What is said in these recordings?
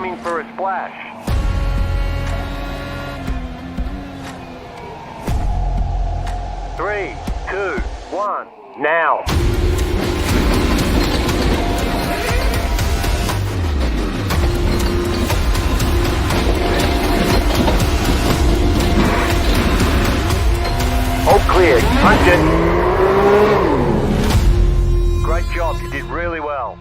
coming for a splash. Three, two, one, now. All clear. Punch it. Great job. You did really well.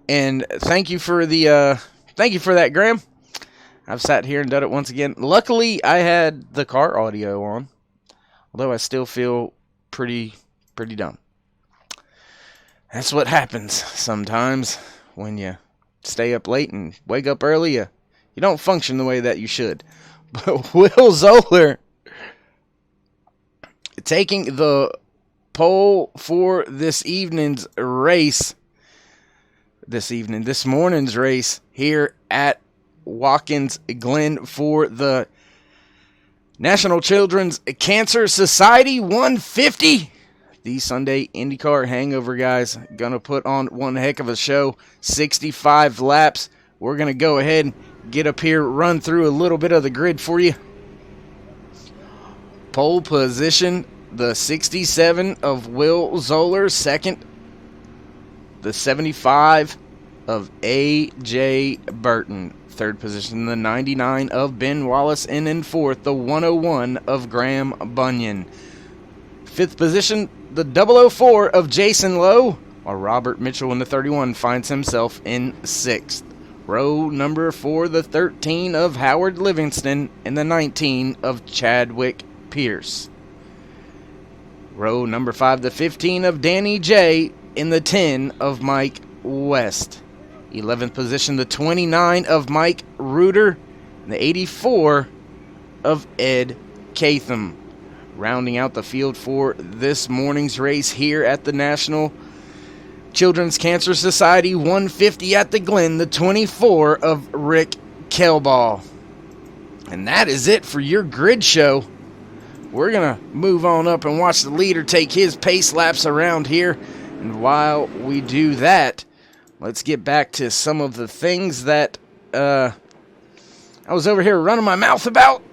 And thank you for that, Graham. I've sat here and done it once again. Luckily, I had the car audio on, although I still feel pretty dumb. That's what happens sometimes when you stay up late and wake up early. You don't function the way that you should. But Will Zoller taking the pole for this morning's race here at WatkinsGlen for the National Children's Cancer Society 150. The Sunday IndyCar Hangover guys gonna put on one heck of a show. 65 laps. We're gonna go ahead and get up here, run through a little bit of the grid for you. Pole position, the 67 of Will Zoller. Second, the 75 of A.J. Burton. Third position, the 99 of Ben Wallace. And in fourth, the 101 of Graham Bunyan. Fifth position, the 004 of Jason Lowe, while Robert Mitchell in the 31 finds himself in sixth. Row number 4, the 13 of Howard Livingston, and the 19 of Chadwick Pierce. Row number 5, the 15 of Danny J, and the 10 of Mike West. 11th position, the 29 of Mike Reuter, and the 84 of Ed Catham. Rounding out the field for this morning's race here at the National Children's Cancer Society 150 at the Glen, the 24 of Rick Kelball. And that is it for your grid show. We're going to move on up and watch the leader take his pace laps around here. And while we do that, let's get back to some of the things that I was over here running my mouth about,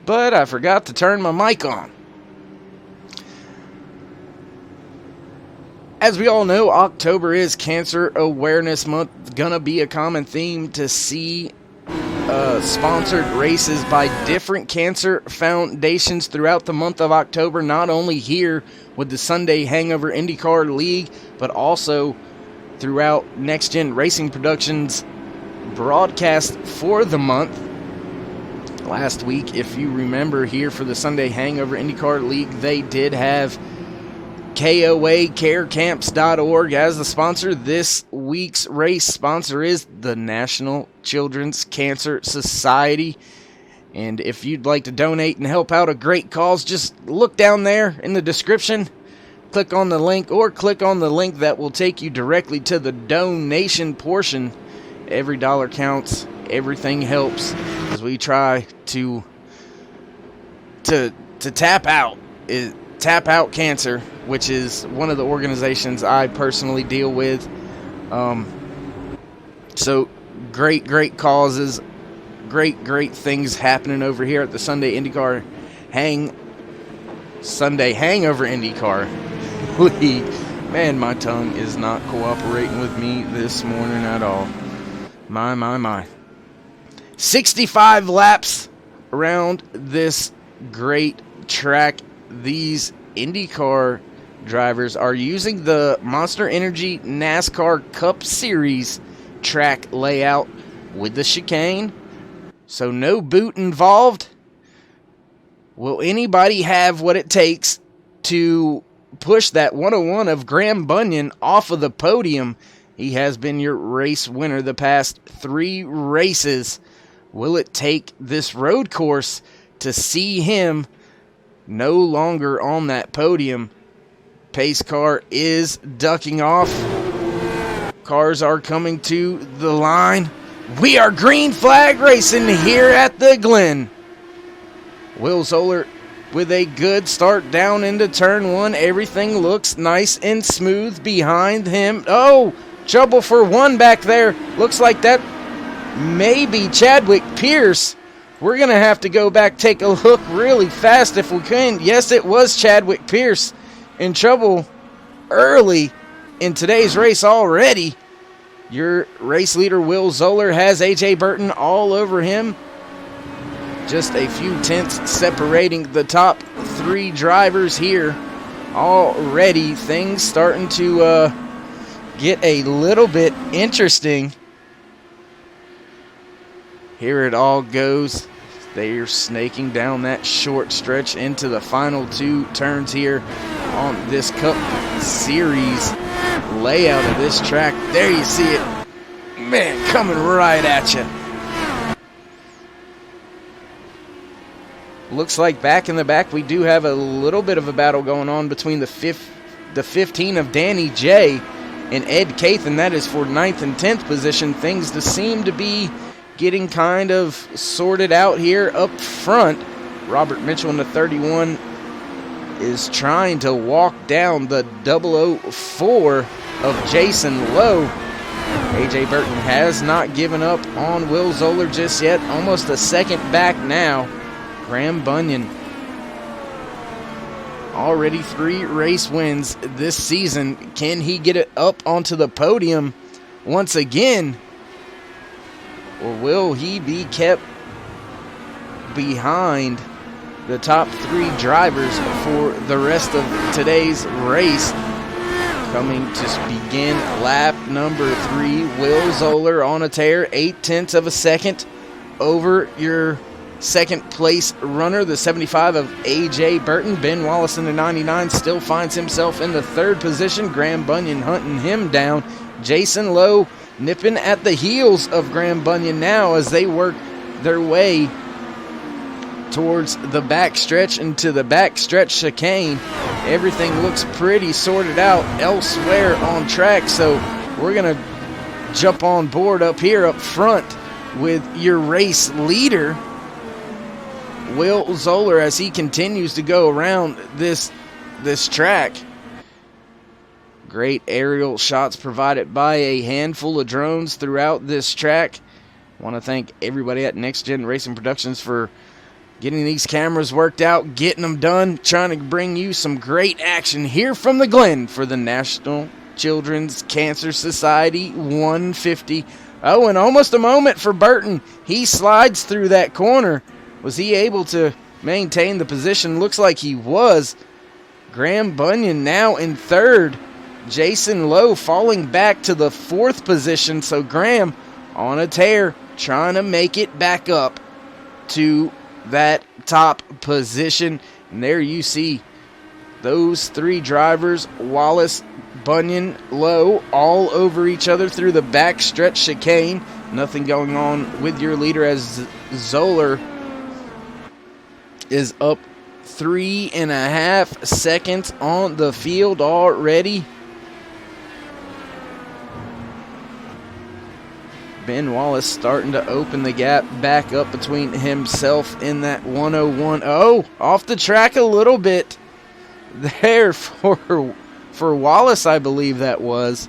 but I forgot to turn my mic on. As we all know, October is Cancer Awareness Month. Gonna be a common theme to see sponsored races by different cancer foundations throughout the month of October, not only here with the Sunday Hangover Indycar League, but also throughout NextGernRacingProduction's broadcast for the month. Last week, if you remember, here for the Sunday Hangover Indycar League, they did have KOACareCamps.org as the sponsor. This week's race sponsor is the National Children's Cancer Society. And if you'd like to donate and help out a great cause, just look down there in the description, click on the link, or click on the link that will take you directly to the donation portion. Every dollar counts, everything helps, as we try to tap out cancer, which is one of the organizations I personally deal with. So great causes, great things happening over here at the Sunday Hangover IndyCar League. Man, my tongue is not cooperating with me this morning at all. My. 65 laps around this great track. These IndyCar drivers are using the Monster Energy NASCAR Cup Series track layout with the chicane, so no boot involved. Will anybody have what it takes to push that 101 of Graham Bunyan off of the podium? He has been your race winner the past 3 races. Will it take this road course to see him no longer on that podium? Pace car is ducking off. Cars are coming to the line. We are green flag racing here at the Glen. Will Zoller with a good start down into turn 1. Everything looks nice and smooth behind him. Oh, trouble for one back there. Looks like that may be Chadwick Pierce. We're going to have to go back, take a look really fast if we can. Yes, it was Chadwick Pierce in trouble early in today's race already. Your race leader, Will Zoller, has A.J. Burton all over him. Just a few tenths separating the top 3 drivers here. Already things starting to get a little bit interesting. Here it all goes. They're snaking down that short stretch into the final 2 turns here on this Cup Series layout of this track. There you see it. Man, coming right at you. Looks like back in the back we do have a little bit of a battle going on between the 15 of Danny J and Ed Cathan. That is for 9th and 10th position. Things seem to be getting kind of sorted out here up front. Robert Mitchell in the 31 is trying to walk down the 004 of Jason Lowe. AJ Burton has not given up on Will Zoller just yet. Almost a second back now. Graham Bunyan, already 3 race wins this season. Can he get it up onto the podium once again? Or will he be kept behind the top 3 drivers for the rest of today's race? Coming to begin lap number 3, Will Zoller on a tear, 0.8 of a second over your second place runner, the 75 of AJ Burton. Ben Wallace in the 99 still finds himself in the 3rd position. Graham Bunyan hunting him down. Jason Lowe nipping at the heels of Graham Bunyan now as they work their way towards the backstretch into the backstretch chicane. Everything looks pretty sorted out elsewhere on track, so we're going to jump on board up here up front with your race leader, Will Zoller, as he continues to go around this track. Great aerial shots provided by a handful of drones throughout this track. I want to thank everybody at Next Gen Racing Productions for getting these cameras worked out, getting them done, trying to bring you some great action here from the Glen for the National Children's Cancer Society 150. Oh, and almost a moment for Burton. He slides through that corner. Was he able to maintain the position? Looks like he was. Graham Bunyan now in 3rd. Jason Lowe falling back to the 4th position. So Graham on a tear, trying to make it back up to that top position. And there you see those 3 drivers, Wallace, Bunyan, Lowe, all over each other through the backstretch chicane. Nothing going on with your leader as Zoller is up 3.5 seconds on the field already. Ben Wallace starting to open the gap back up between himself in that 101. Oh, off the track a little bit there for Wallace, I believe that was.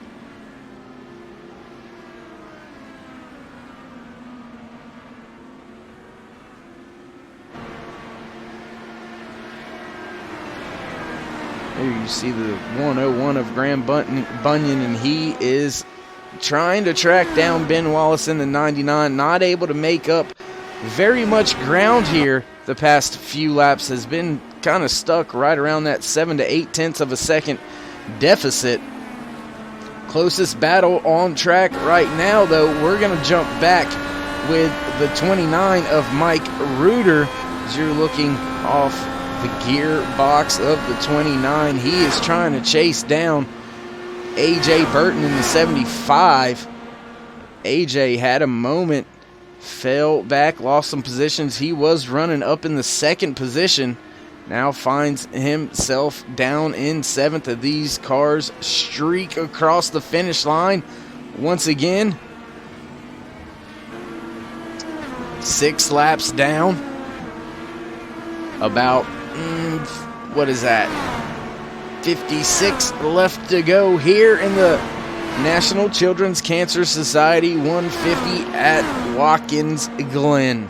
There you see the 101 of Graham Bunyan, and he is trying to track down Ben Wallace in the 99. Not able to make up very much ground here the past few laps. Has been kind of stuck right around that 7 to 8 of a second deficit. Closest battle on track right now, though, we're going to jump back with the 29 of Mike Reuter. As you're looking off the gearbox of the 29, he is trying to chase down AJ Burton in the 75. AJ had a moment, fell back, lost some positions. He was running up in the 2nd position. Now finds himself down in 7th. Of these cars streak across the finish line once again. 6 laps down. About, what is that? 56 left to go here in the National Children's Cancer Society 150 at WatkinsGlen.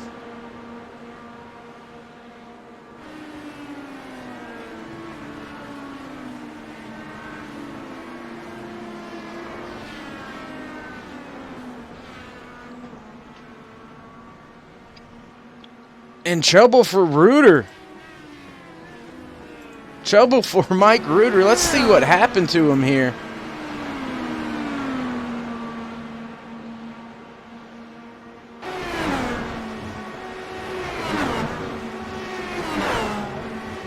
And trouble for Reuter. Trouble for Mike Reuter. Let's see what happened to him here.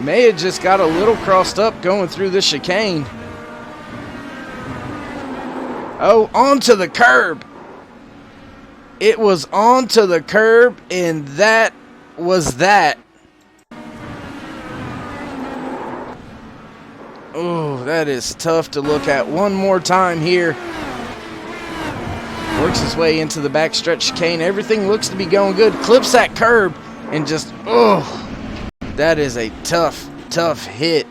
May have just got a little crossed up going through the chicane. Oh, onto the curb. It was onto the curb, and that was that. Oh, that is tough to look at. One more time here. Works his way into the backstretch chicane. Everything looks to be going good. Clips that curb and just, oh, that is a tough, tough hit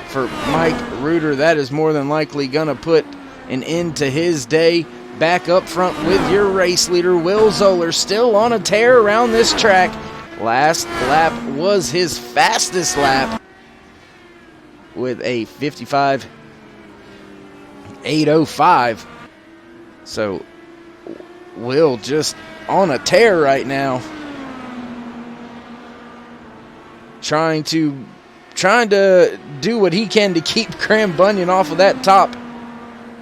for Mike Reuter. That is more than likely going to put an end to his day. Back up front with your race leader, Will Zoller, still on a tear around this track. Last lap was his fastest lap with a 55.805. So Will just on a tear right now. Trying to do what he can to keep Graham Bunyan off of that top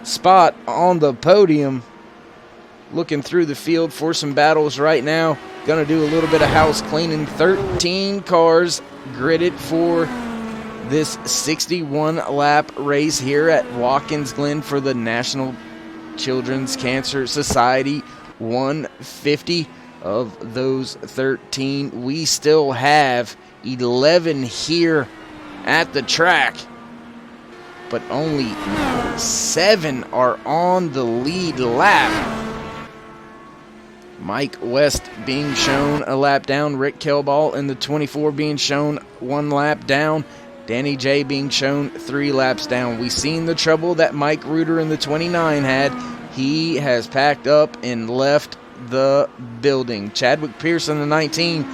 spot on the podium. Looking through the field for some battles right now. Gonna do a little bit of house cleaning. 13 cars gridded for this 61-lap race here at WatkinsGlen for the National Children's Cancer Society. 150 of those 13. We still have 11 here at the track, but only 7 are on the lead lap. Mike West being shown a lap down. Rick Kelball in the 24 being shown 1 lap down. Danny J being shown 3 laps down. We've seen the trouble that Mike Reuter in the 29 had. He has packed up and left the building. Chadwick Pearson, the 19,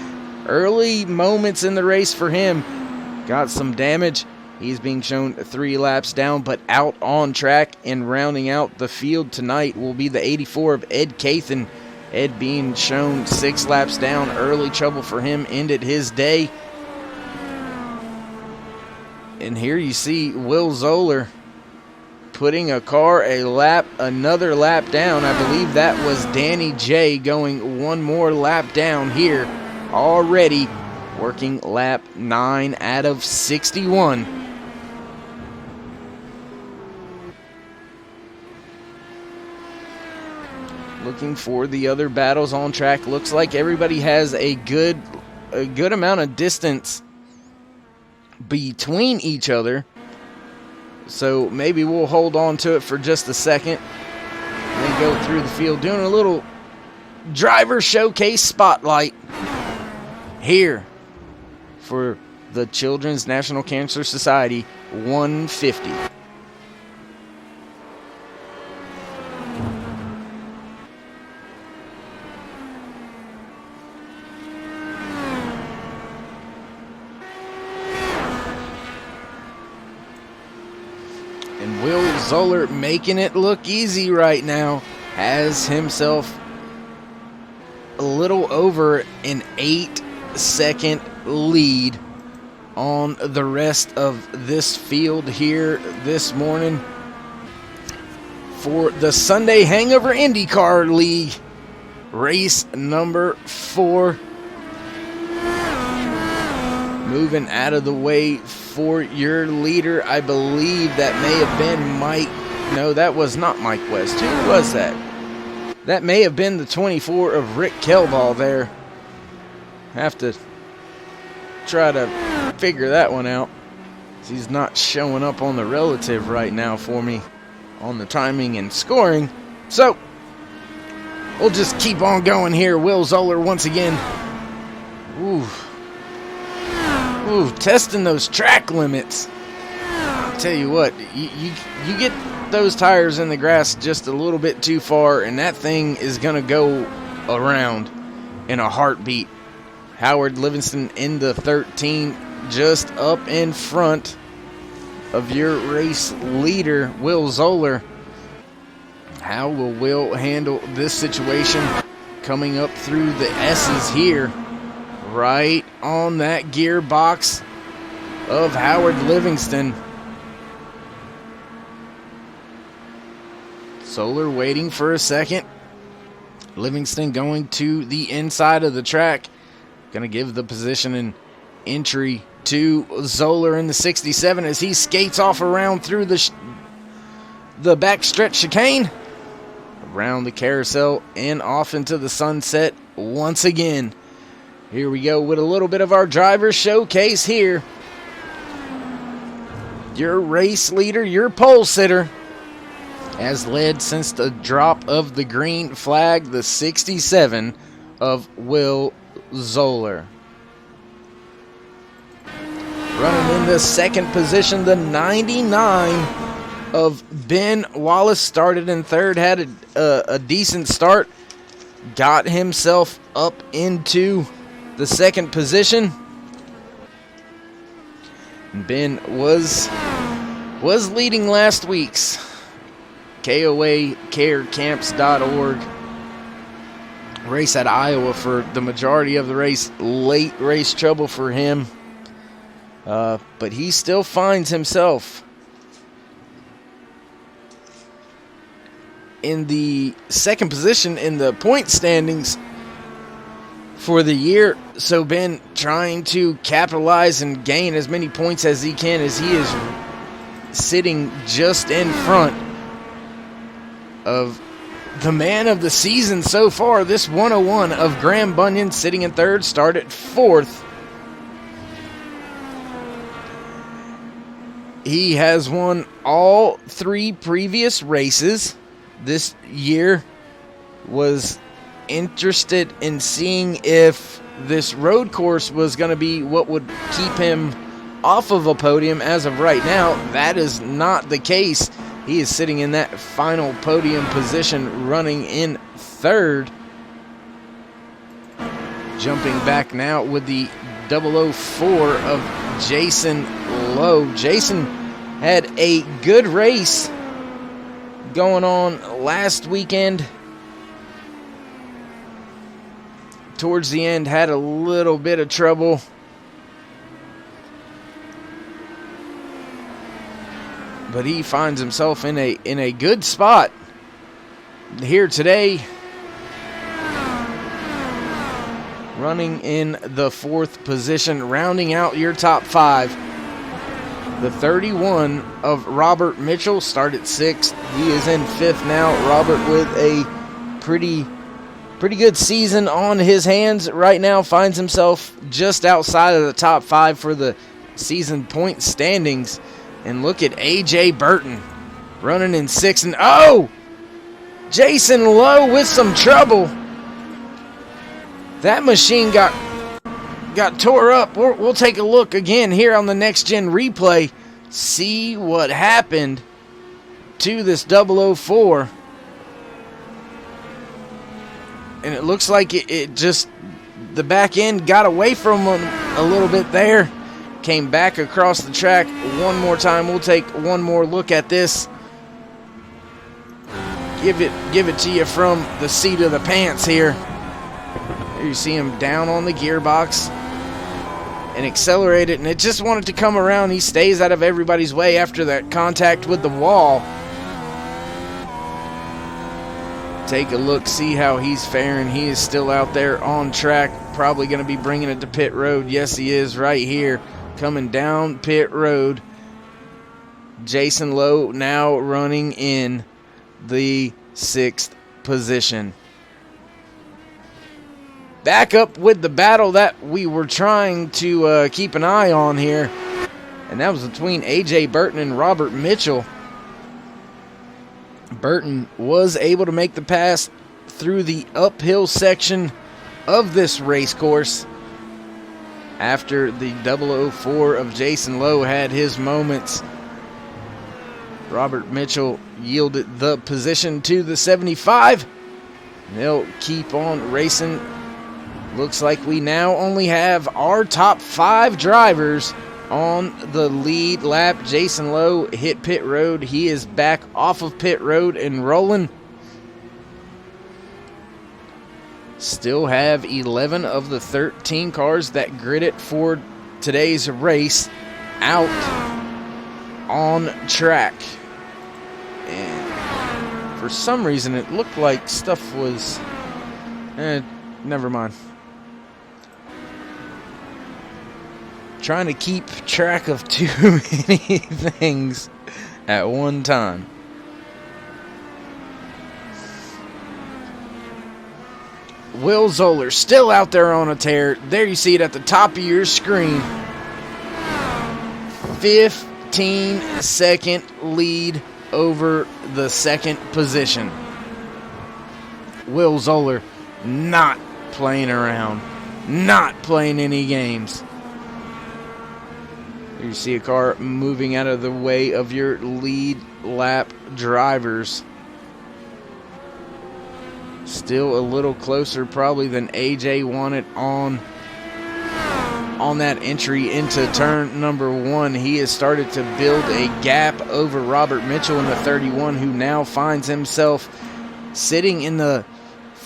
early moments in the race for him. Got some damage. He's being shown 3 laps down, but out on track and rounding out the field tonight will be the 84 of Ed Cathan. Ed being shown 6 laps down. Early trouble for him ended his day. And here you see Will Zoller putting a car another lap down. I believe that was Danny J going 1 more lap down here. Already working lap 9 out of 61. Looking for the other battles on track. Looks like everybody has a good amount of distance between each other. So maybe we'll hold on to it for just a second and then go through the field, doing a little driver showcase spotlight here for the Children's National Cancer Society 150. And Will Zoller making it look easy right now. Has himself a little over an 8-second lead on the rest of this field here this morning for the Sunday Hangover Indycar League race number 4. Moving out of the way for your leader, I believe that may have been Mike. No, that was not Mike West. Who was that? That may have been the 24 of Rick Kelball there. Have to try to figure that one out. He's not showing up on the relative right now for me on the timing and scoring. So we'll just keep on going here. Will Zoller once again. Ooh, testing those track limits. I'll tell you what, you get those tires in the grass just a little bit too far, and that thing is going to go around in a heartbeat. Howard Livingston in the 13, just up in front of your race leader, Will Zoller. How will Will handle this situation coming up through the S's here? right on that gearbox of Howard Livingston. Zoller waiting for a second. Livingston going to the inside of the track. Going to give the position and entry to Zoller in the 67 as he skates off around through the backstretch chicane. Around the carousel and off into the sunset once again. Here we go with a little bit of our driver showcase here. Your race leader, your pole sitter, has led since the drop of the green flag, the 67 of Will Zoller. Running in the second position, the 99 of Ben Wallace. Started in third, had a decent start, got himself up into the second position. Ben was leading last week's KOACareCamps.org race at Iowa for the majority of the race. Late race trouble for him, but he still finds himself in the second position in the point standings for the year. So Ben trying to capitalize and gain as many points as he can, as he is sitting just in front of the man of the season so far, this 101 of Graham Bunyan, sitting in third, started fourth. He has won all three previous races. This year was interested in seeing if this road course was going to be what would keep him off of a podium. As of right now, that is not the case. He is sitting in that final podium position, running in third. Jumping back now with the 004 of Jason Lowe. Jason had a good race going on last weekend. Towards the end, had a little bit of trouble. But he finds himself in a good spot here today. Running in the fourth position, rounding out your top five. The 31 of Robert Mitchell started sixth. He is in fifth now. Robert with a pretty good season on his hands right now. Finds himself just outside of the top five for the season point standings. And look at A.J. Burton running in sixth. And oh! Jason Lowe with some trouble. That machine got tore up. We'll take a look again here on the Next Gen replay. See what happened to this 004. And it looks like it just, the back end got away from him a little bit there. Came back across the track one more time. We'll take one more look at this. Give it to you from the seat of the pants here. There you see him down on the gearbox and accelerate it, and it just wanted to come around. He stays out of everybody's way after that contact with the wall. Take a look, see how he's faring. He is still out there on track, probably going to be bringing it to pit road. Yes, he is, right here. Coming down pit road. Jason Lowe now running in the sixth position. Back up with the battle that we were trying to keep an eye on here. And that was between A.J. Burton and Robert Mitchell. Burton was able to make the pass through the uphill section of this race course after the 004 of Jason Lowe had his moments. Robert Mitchell yielded the position to the 75. They'll keep on racing. Looks like we now only have our top five drivers on the lead lap. Jason Lowe hit pit road. He is back off of pit road and rolling. still have 11 of the 13 cars that gridded for today's race out on track. And for some reason it looked like stuff was never mind. Trying to keep track of too many things at one time. Will Zoller still out there on a tear. There you see it at the top of your screen. 15-second lead over the second position. Will Zoller not playing around, not playing any games. Here you see a car moving out of the way of your lead lap drivers. Still a little closer probably than AJ wanted on that entry into turn number 1. He has started to build a gap over Robert Mitchell in the 31, who now finds himself sitting in the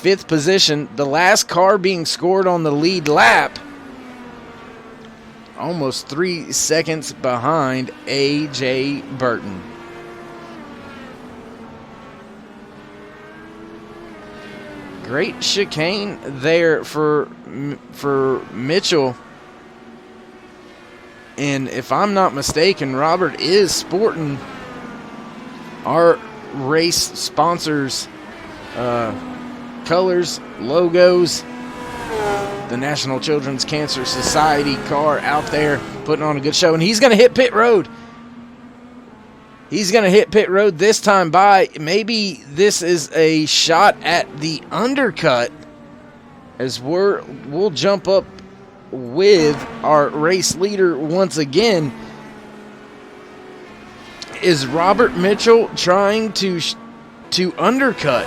5th position. The last car being scored on the lead lap, almost 3 seconds behind AJ Burton. Great chicane there for Mitchell. And if I'm not mistaken, Robert is sporting our race sponsors' colors, logos. The National Children's Cancer Society car out there putting on a good show. And he's going to hit pit road. He's going to hit pit road this time by. Maybe this is a shot at the undercut, as we'll jump up with our race leader once again. Is Robert Mitchell trying to undercut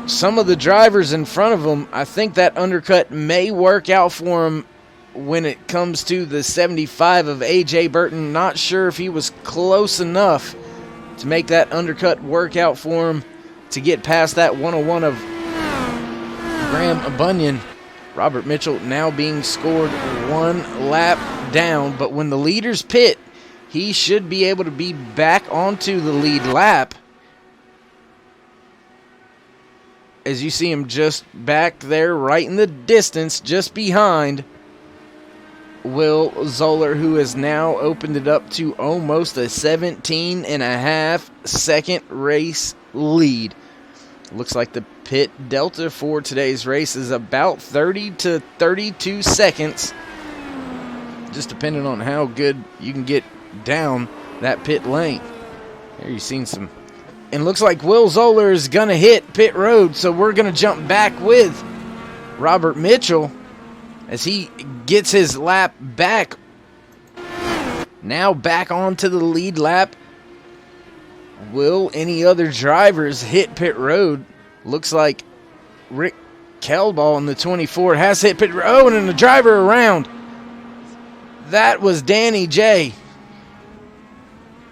some of the drivers in front of him? I think that undercut may work out for him when it comes to the 75 of AJ Burton. Not sure if he was close enough to make that undercut work out for him to get past that 101 of Graham Bunyan. Robert Mitchell now being scored 1 lap down, but when the leaders pit, he should be able to be back onto the lead lap. As you see him just back there right in the distance, just behind Will Zoller, who has now opened it up to almost a 17.5-second race lead. Looks like the pit delta for today's race is about 30 to 32 seconds, just depending on how good you can get down that pit lane. There you've seen some. And looks like Will Zoller is going to hit pit road, so we're going to jump back with Robert Mitchell as he gets his lap back. Now back onto the lead lap. Will any other drivers hit pit road? Looks like Rick Kelball in the 24 has hit pit road. Oh, and the driver around. That was Danny J.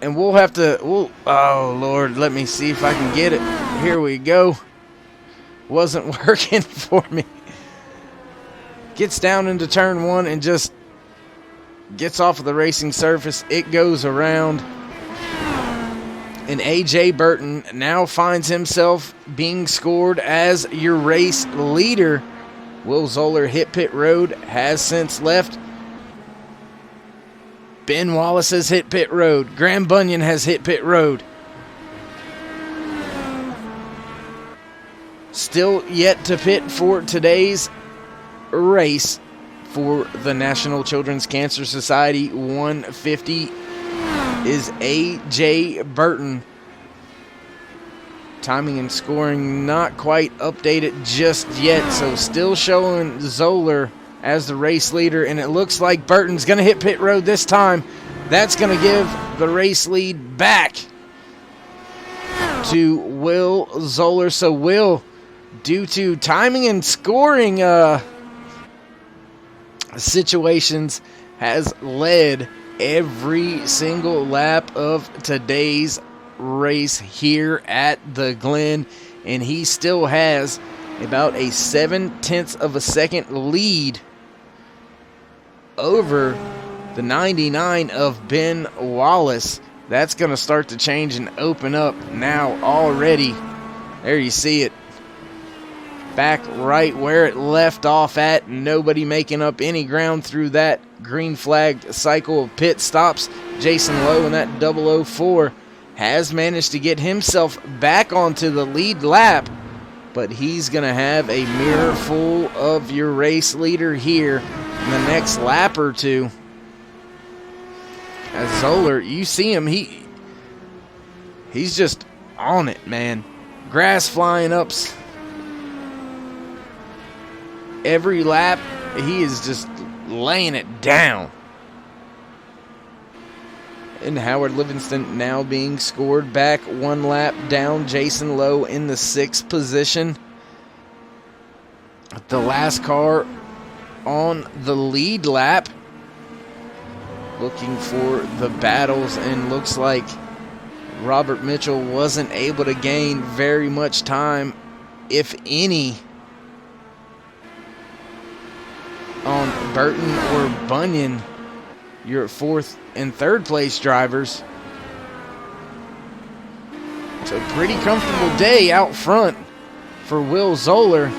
And we'll have to, oh Lord, let me see if I can get it. Here we go. Wasn't working for me. Gets down into turn 1 and just gets off of the racing surface. It goes around. And AJ Burton now finds himself being scored as your race leader. Will Zoller hit pit road, has since left. Ben Wallace has hit pit road. Graham Bunyan has hit pit road. Still yet to pit for today's race for the National Children's Cancer Society 150 is AJ Burton. Timing and scoring not quite updated just yet, so still showing Zoller as the race leader, and it looks like Burton's going to hit pit road this time. That's going to give the race lead back to Will Zoller. So Will, due to timing and scoring situations, has led every single lap of today's race here at the Glen. and he still has about a 0.7 of a second lead over the 99 of Ben Wallace. That's going to start to change and open up now already. There you see it. Back right where it left off at. Nobody making up any ground through that green flag cycle of pit stops. Jason Lowe in that 004 has managed to get himself back onto the lead lap, but he's going to have a mirror full of your race leader here in the next lap or two. As Zoller, you see him, he's just on it, man. Grass flying up every lap. He is just laying it down. And Howard Livingston now being scored back 1 lap down. Jason Lowe in the 6th position. The last car on the lead lap, looking for the battles, and looks like Robert Mitchell wasn't able to gain very much time, if any, on Burton or Bunyan, your 4th and 3rd place drivers. It's a pretty comfortable day out front for Will Zoller,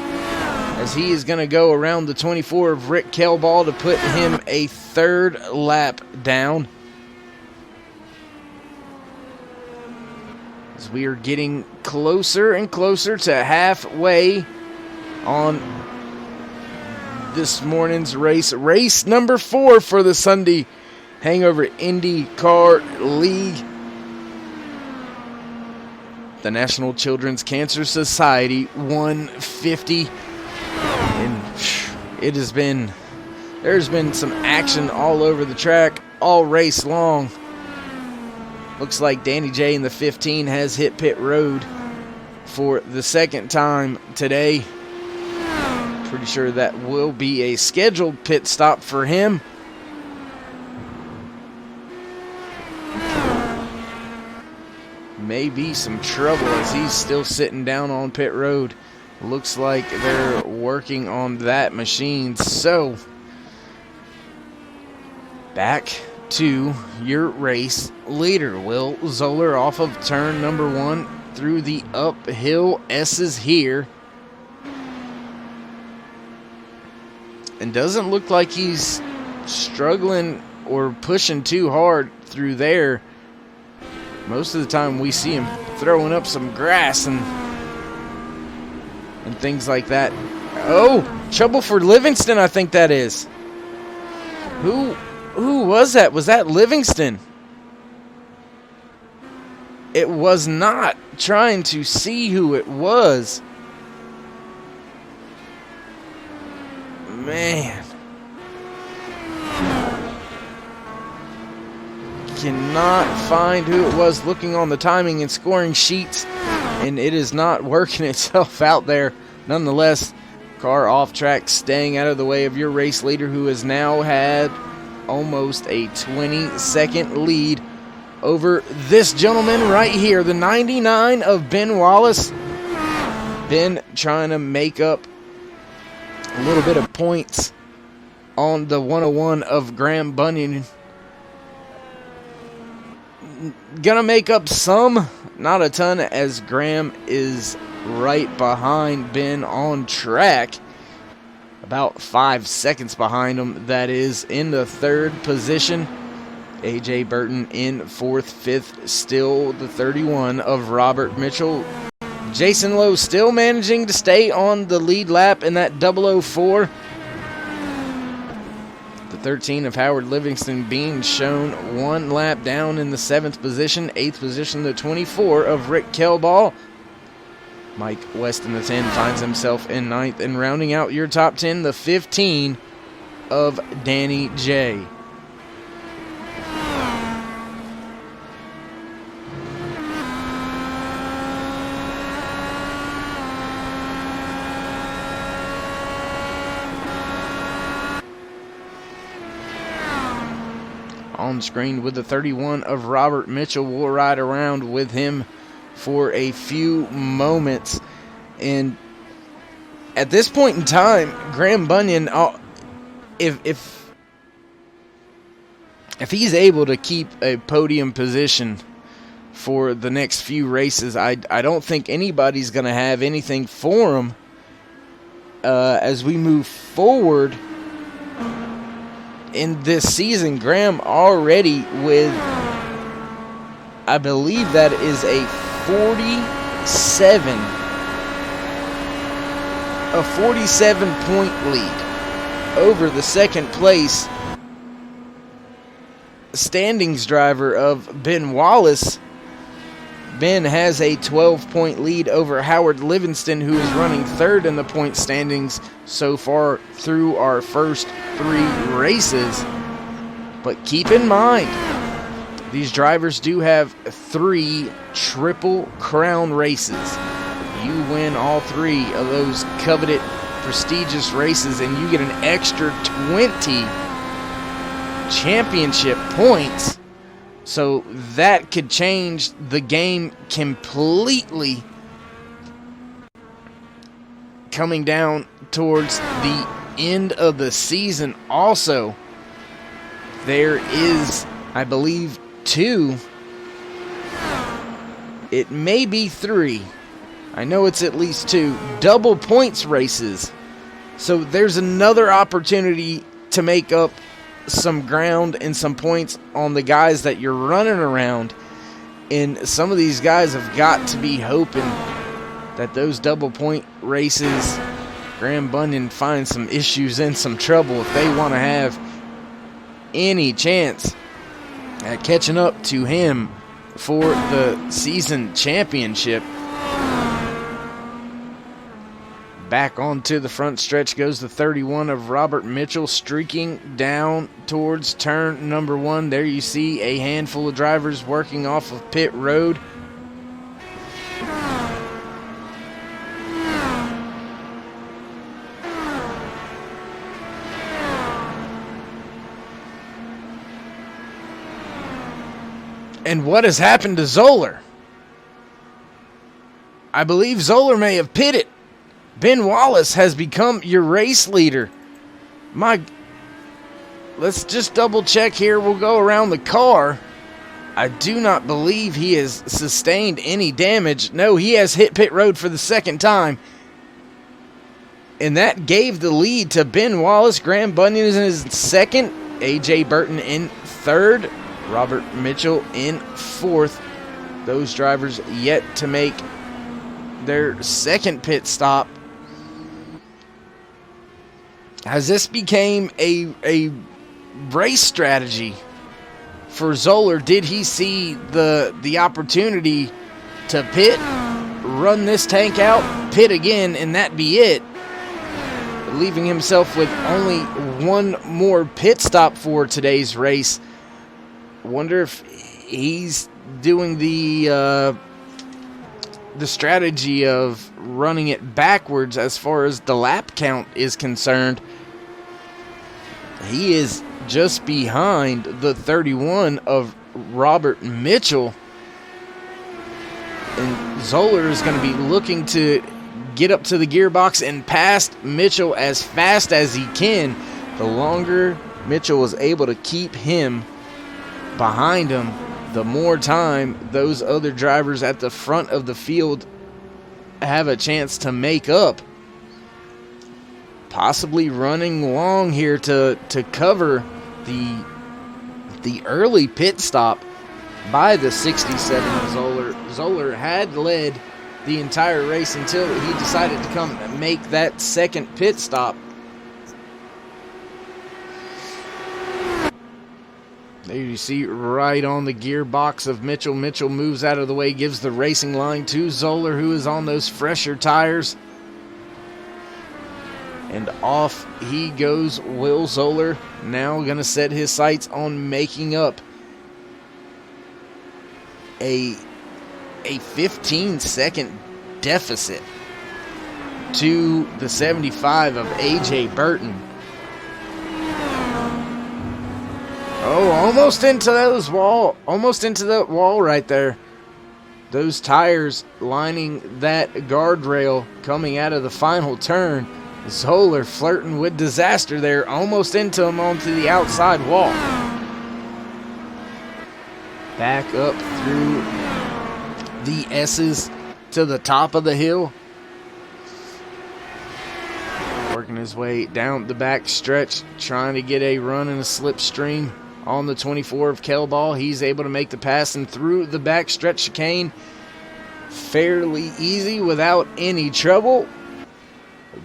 as he is going to go around the 24 of Rick Kelball to put him a 3rd lap down. As we are getting closer and closer to halfway on this morning's race. Race number 4 for the Sunday Hangover Indycar League. The National Children's Cancer Society 150. And there's been some action all over the track all race long. Looks like Danny J in the 15 has hit pit road for the 2nd time today. Pretty sure that will be a scheduled pit stop for him. Maybe some trouble as he's still sitting down on pit road. Looks like they're working on that machine. So, back to your race leader. Will Zoller off of turn number 1 through the uphill S's here. And doesn't look like he's struggling or pushing too hard through there. Most of the time we see him throwing up some grass and things like that. Oh, trouble for Livingston, I think that is. Who was that? Was that Livingston? It was not. Trying to see who it was. Man. Cannot find who it was, looking on the timing and scoring sheets, and it is not working itself out there. Nonetheless, car off track, staying out of the way of your race leader, who has now had almost a 20-second lead over this gentleman right here, the 99 of Ben Wallace. Ben trying to make up a little bit of points on the 101 of Graham Bunyan. Gonna make up some, not a ton, as Graham is right behind Ben on track. About 5 seconds behind him, that is, in the 3rd position. AJ Burton in 4th, 5th, still the 31 of Robert Mitchell. Jason Lowe still managing to stay on the lead lap in that 004. The 13 of Howard Livingston being shown 1 lap down in the 7th position. 8th position, the 24 of Rick Kelball. Mike West in the 10 finds himself in 9th. And rounding out your top 10, the 15 of Danny J. On screen with the 31 of Robert Mitchell. We'll ride around with him for a few moments And at this point in time, Graham Bunyan, if he's able to keep a podium position for the next few races, I don't think anybody's going to have anything for him as we move forward in this season. Graham already with, I believe that is a 47-point lead over the second place standings driver of Ben Wallace. Ben has a 12-point lead over Howard Livingston, who is running third in the point standings so far through our first 3 races. But keep in mind, these drivers do have 3 Triple Crown races. You win all 3 of those coveted, prestigious races, and you get an extra 20 championship points. So that could change the game completely coming down towards the end of the season. Also, there is, I believe, 2. It may be 3. I know it's at least 2 double points races. So there's another opportunity to make up some ground and some points on the guys that you're running around. And some of these guys have got to be hoping that those double point races, Graham Bunyan finds some issues and some trouble if they want to have any chance at catching up to him for the season championship. Back onto the front stretch goes the 31 of Robert Mitchell, streaking down towards turn number 1. There you see a handful of drivers working off of pit road. And what has happened to Zoller? I believe Zoller may have pitted. Ben Wallace has become your race leader. Let's just double check here. We'll go around the car. I do not believe he has sustained any damage. No, he has hit pit road for the second time. And that gave the lead to Ben Wallace. Graham Bunyan is in his second. A.J. Burton in third. Robert Mitchell in fourth. Those drivers yet to make their second pit stop. Has this became a race strategy for Zoller? Did he see the opportunity to pit, run this tank out, pit again, and that be it? Leaving himself with only one more pit stop for today's race. Wonder if he's doing the strategy of running it backwards as far as the lap count is concerned. He is just behind the 31 of Robert Mitchell. And Zoller is going to be looking to get up to the gearbox and past Mitchell as fast as he can. The longer Mitchell was able to keep him behind him, the more time those other drivers at the front of the field have a chance to make up. Possibly running long here to cover the early pit stop by the 67 of Zoller. Zoller had led the entire race until he decided to come and make that second pit stop. There you see right on the gearbox of Mitchell. Mitchell moves out of the way, gives the racing line to Zoller, who is on those fresher tires. And off he goes, Will Zoller. Now going to set his sights on making up a 15-second deficit to the 75 of A.J. Burton. Oh, almost into the wall right there. those tires lining that guardrail coming out of the final turn. Zoller flirting with disaster there, almost into him onto the outside wall. Back up through the S's to the top of the hill. Working his way down the back stretch, trying to get a run and a slipstream on the 24 of Kelball. He's able to make the pass and through the back stretch chicane fairly easy without any trouble.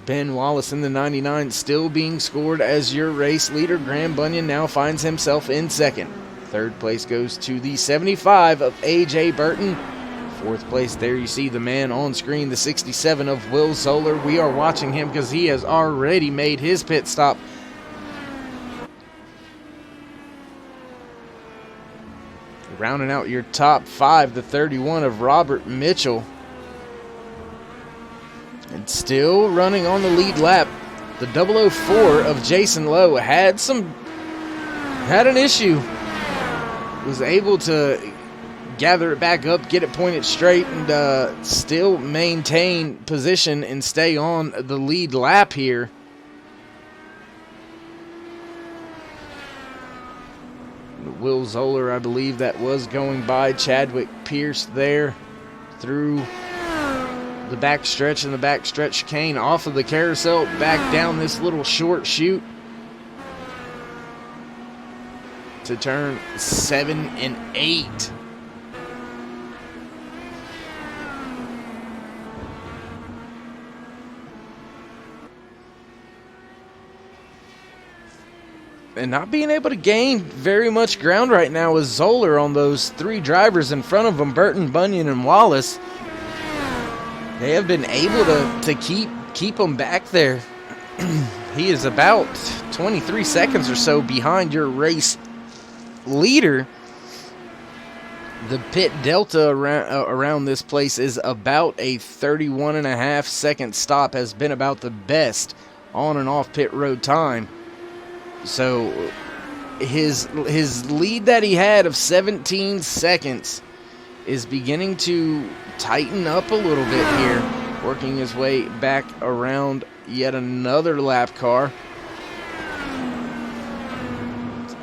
Ben Wallace in the 99 still being scored as your race leader. Graham Bunyan now finds himself in second. Third place goes to the 75 of A.J. Burton. Fourth place, there you see the man on screen, the 67 of Will Zoller. We are watching him because he has already made his pit stop. Rounding out your top five, the 31 of Robert Mitchell. And still running on the lead lap, the 004 of Jason Lowe had an issue. Was able to gather it back up, get it pointed straight, and still maintain position and stay on the lead lap here. Will Zoller, I believe that was going by Chadwick Pierce there through the back stretch and the back stretch chicane off of the carousel, back down this little short chute to turn 7 and 8. And not being able to gain very much ground right now with Zoller on those three drivers in front of him, Burton, Bunyan, and Wallace. They have been able to keep him back there. He is about 23 seconds or so behind your race leader. The pit delta around this place is about a 31.5 second stop, has been about the best on and off pit road time. So his lead that he had of 17 seconds is beginning to tighten up a little bit here, working his way back around yet another lap car.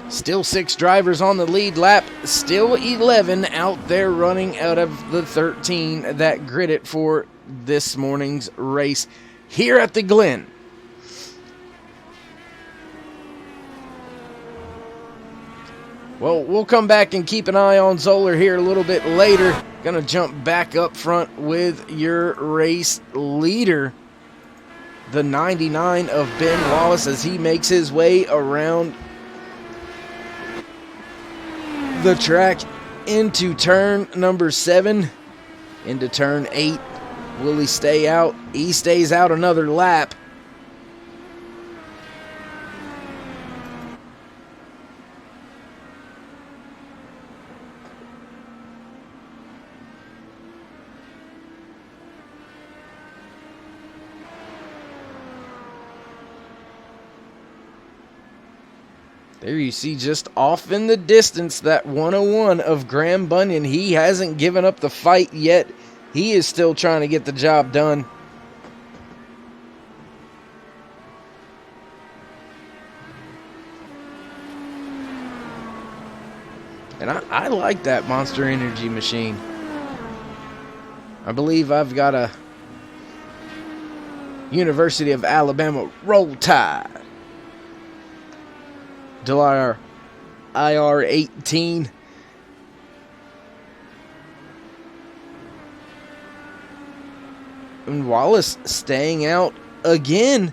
Still 6 drivers on the lead lap, still 11 out there running out of the 13 that grid it for this morning's race here at the Glen. Well, we'll come back and keep an eye on Zoller here a little bit later. Gonna jump back up front with your race leader, the 99 of Ben Wallace, as he makes his way around the track into turn number 7, into turn 8. Will he stay out? He stays out another lap. There you see just off in the distance that 101 of Graham Bunyan. He hasn't given up the fight yet. He is still trying to get the job done. And I like that Monster Energy machine. I believe I've got a University of Alabama Roll Tide Delar IR-18. And Wallace staying out again.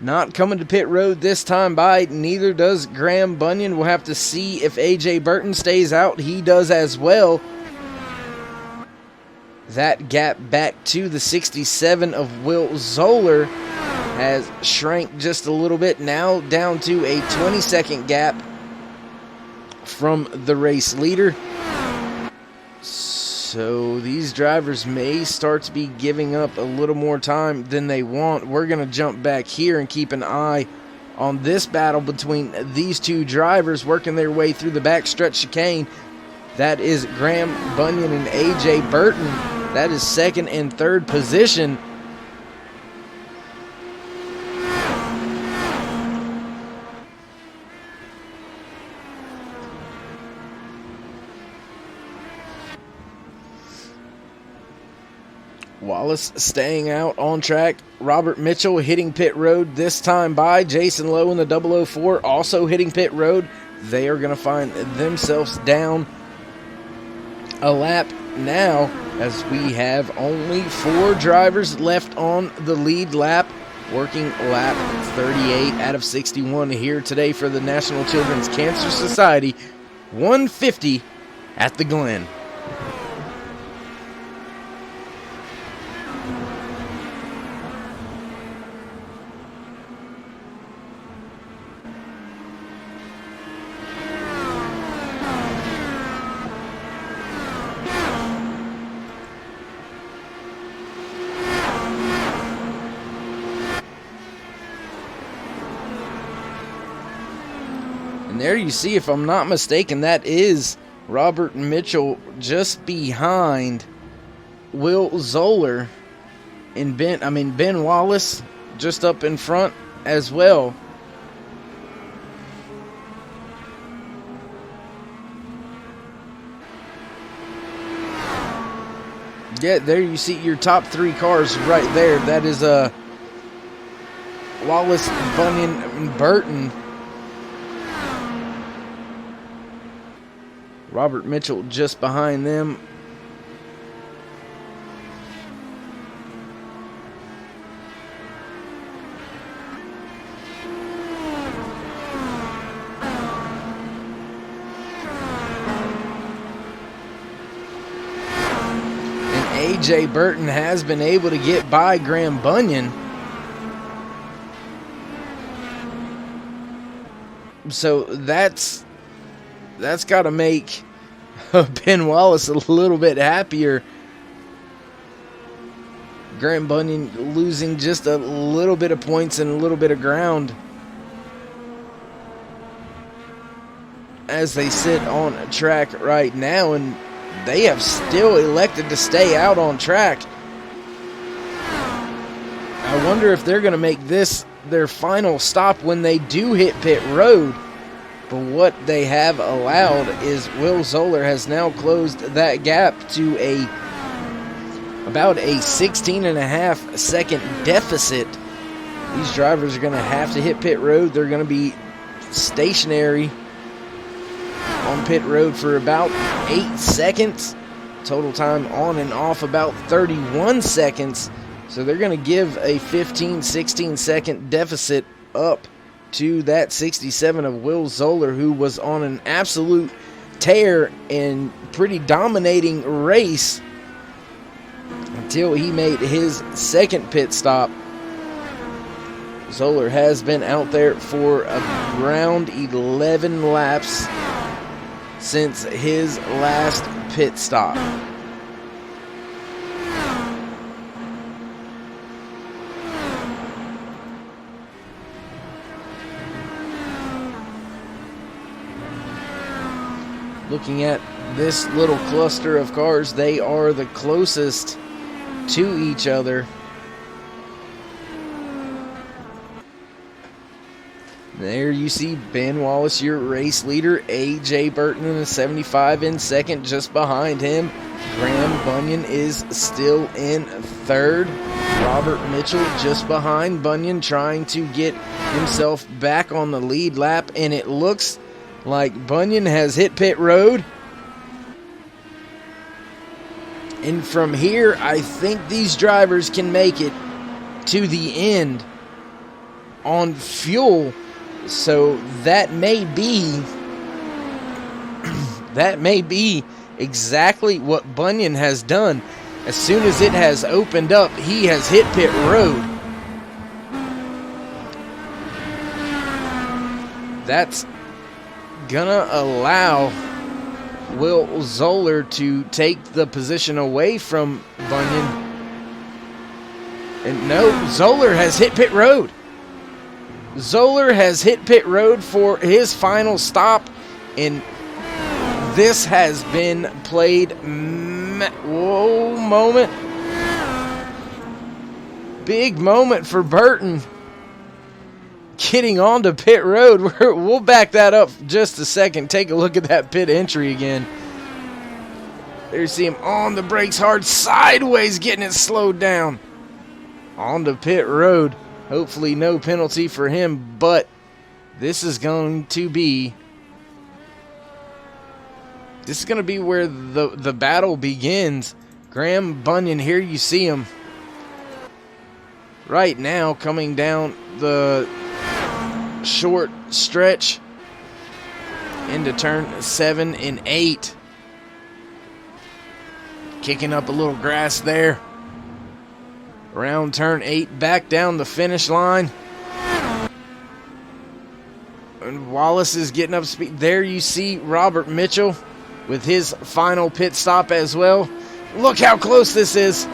Not coming to pit road this time by. Neither does Graham Bunyan. We'll have to see if A.J. Burton stays out. He does as well. That gap back to the 67 of Will Zoller has shrank just a little bit, now down to a 20-second gap from the race leader. So these drivers may start to be giving up a little more time than they want. We're going to jump back here and keep an eye on this battle between these two drivers working their way through the backstretch chicane. That is Graham Bunyan and A.J. Burton. That is second and third position. Wallace staying out on track. Robert Mitchell hitting pit road this time by. Jason Lowe in the 004 also hitting pit road. They are going to find themselves down a lap now, as we have only 4 drivers left on the lead lap, working lap 38 out of 61 here today for the National Children's Cancer Society. 150 at the Glen. And there you see, if I'm not mistaken, that is Robert Mitchell just behind Will Zoller, and Ben Wallace just up in front as well. Yeah, there you see your top 3 cars right there. That is Wallace, Bunyan, and Burton. Robert Mitchell just behind them. And A.J. Burton has been able to get by Graham Bunyan. So that's got to make Ben Wallace a little bit happier. Graham Bunyan losing just a little bit of points and a little bit of ground as they sit on track right now, and they have still elected to stay out on track. I wonder if they're going to make this their final stop when they do hit pit road. But what they have allowed is Will Zoller has now closed that gap to about a 16.5 second deficit. These drivers are going to have to hit pit road. They're going to be stationary on pit road for about 8 seconds. Total time on and off about 31 seconds. So they're going to give a 15-16 second deficit up to that 67 of Will Zoller, who was on an absolute tear and pretty dominating race until he made his second pit stop. Zoller has been out there for around 11 laps since his last pit stop. Looking at this little cluster of cars, they are the closest to each other. There you see Ben Wallace, your race leader. A.J. Burton in the 75 in second, just behind him. Graham Bunyan is still in third. Robert Mitchell just behind Bunyan, trying to get himself back on the lead lap, and it looks like Bunyan has hit pit road. And from here, I think these drivers can make it to the end on fuel. So that may be exactly what Bunyan has done. As soon as it has opened up, he has hit pit road. That's gonna allow Will Zoller to take the position away from Bunyan. And no, Zoller has hit pit road. Zoller has hit pit road for his final stop, and this has been played. Whoa, moment. Big moment for Burton. Getting onto pit road. We'll back that up just a second. Take a look at that pit entry again. There you see him on the brakes hard, sideways, getting it slowed down. Onto pit road. Hopefully no penalty for him, but this is going to be where the battle begins. Graham Bunyan, here you see him right now coming down the short stretch into turn 7 and 8. Kicking up a little grass there. Around turn 8, back down the finish line. And Wallace is getting up speed. There you see Robert Mitchell with his final pit stop as well. Look how close this is.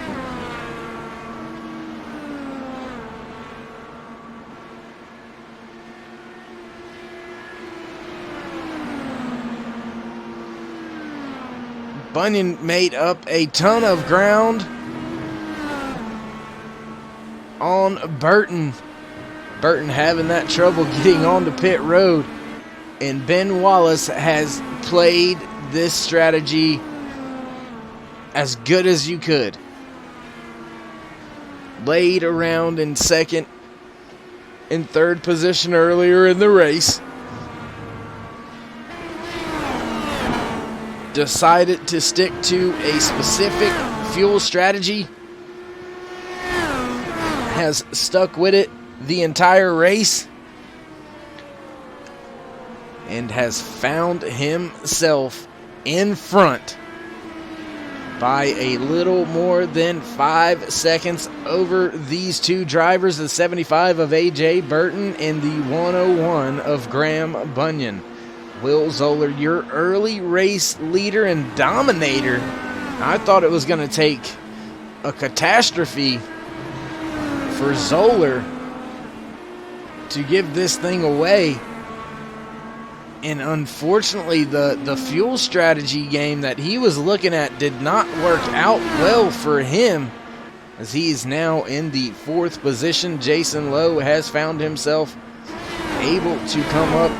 Bunyan made up a ton of ground on Burton. Burton having that trouble getting onto pit road. And Ben Wallace has played this strategy as good as you could. Laid around in second and third position earlier in the race. Decided to stick to a specific fuel strategy. Has stuck with it the entire race. And has found himself in front by a little more than 5 seconds over these two drivers, the 75 of A.J. Burton and the 101 of Graham Bunyan. Will Zoller, your early race leader and dominator. I thought it was going to take a catastrophe for Zoller to give this thing away. And unfortunately, the fuel strategy game that he was looking at did not work out well for him, as he is now in the 4th position. Jason Lowe has found himself able to come up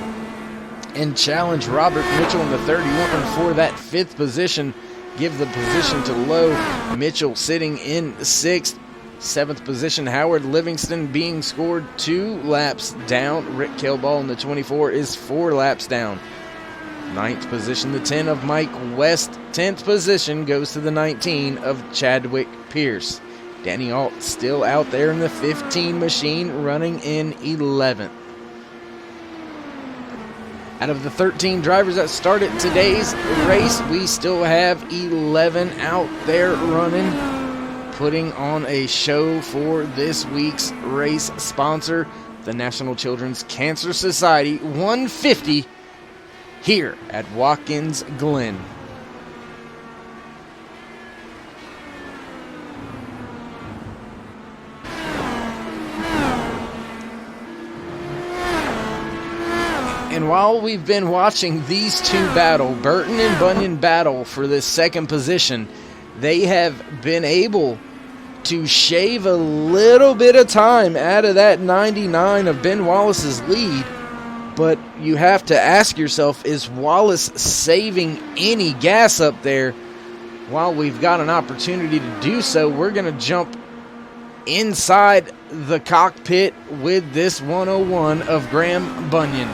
and challenge Robert Mitchell in the 31 for that 5th position. Give the position to Lowe. Mitchell sitting in 6th. 7th position, Howard Livingston being scored 2 laps down. Rick Kilball in the 24 is 4 laps down. 9th position, the 10 of Mike West. 10th position goes to the 19 of Chadwick Pierce. Danny Alt still out there in the 15 machine, running in 11th. Out of the 13 drivers that started today's race, we still have 11 out there running, putting on a show for this week's race sponsor, the National Children's Cancer Society 150 here at WatkinsGlen. And while we've been watching these two battle, Burton and Bunyan battle for this 2nd position, they have been able to shave a little bit of time out of that 99 of Ben Wallace's lead. But you have to ask yourself, is Wallace saving any gas up there? While we've got an opportunity to do so, we're going to jump inside the cockpit with this 101 of Graham Bunyan.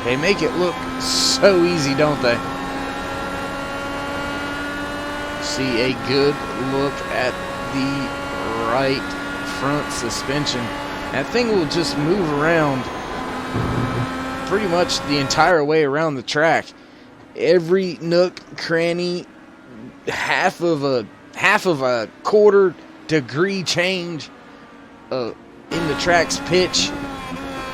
They make it look so easy, don't they? See a good look at the right front suspension. That thing will just move around pretty much the entire way around the track. Every nook, cranny, half of a quarter degree change in the track's pitch.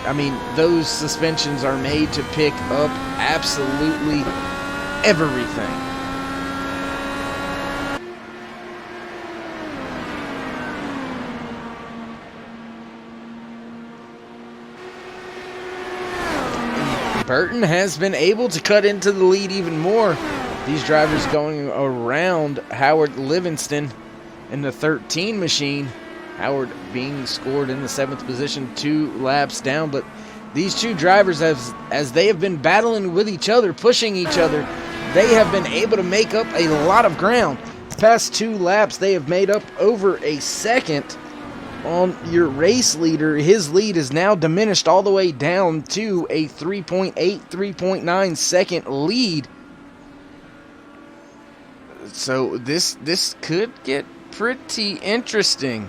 I mean, those suspensions are made to pick up absolutely everything. Burton has been able to cut into the lead even more. These drivers going around Howard Livingston in the 13 machine. Howard being scored in the 7th position, 2 laps down. But these two drivers, as they have been battling with each other, pushing each other, they have been able to make up a lot of ground. Past 2 laps, they have made up over a second on your race leader. His lead is now diminished all the way down to a 3.8, 3.9 second lead. So this could get pretty interesting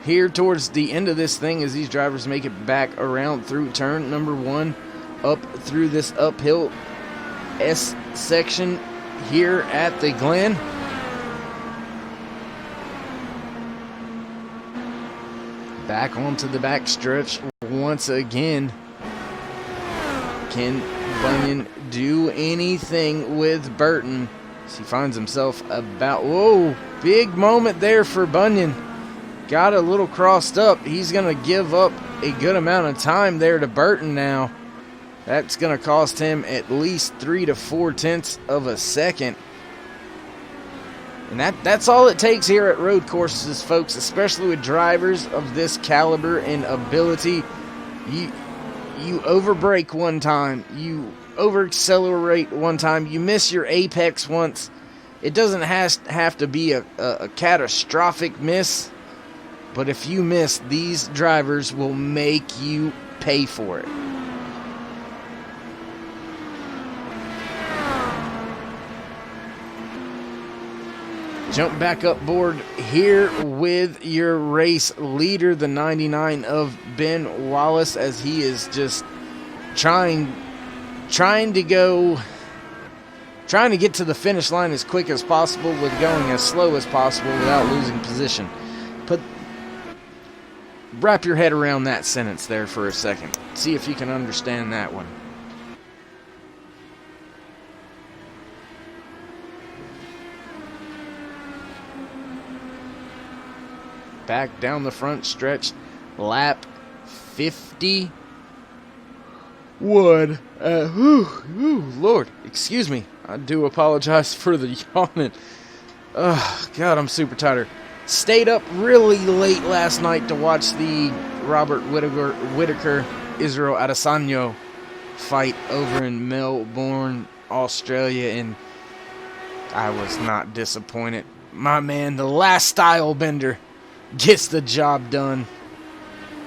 here towards the end of this thing as these drivers make it back around through turn number 1 up through this uphill S section here at the Glen. Back onto the back stretch once again. Can Bunyan do anything with Burton? As he finds himself about... Whoa, big moment there for Bunyan. Got a little crossed up. He's going to give up a good amount of time there to Burton now. That's going to cost him at least 3 to 4 tenths of a second. And that's all it takes here at road courses, folks, especially with drivers of this caliber and ability. You overbrake one time, you over-accelerate one time, you miss your apex once. It doesn't have to be a catastrophic miss, but if you miss, these drivers will make you pay for it. Jump back up board here with your race leader, the 99 of Ben Wallace, as he is just trying to get to the finish line as quick as possible with going as slow as possible without losing position. Wrap your head around that sentence there for a second. See if you can understand that one. Back down the front stretch, lap 50. Lord, excuse me. I do apologize for the yawning. Oh, God, I'm super tired. Stayed up really late last night to watch the Robert Whittaker Israel Adesanya fight over in Melbourne, Australia, and I was not disappointed. My man, the last style bender, gets the job done.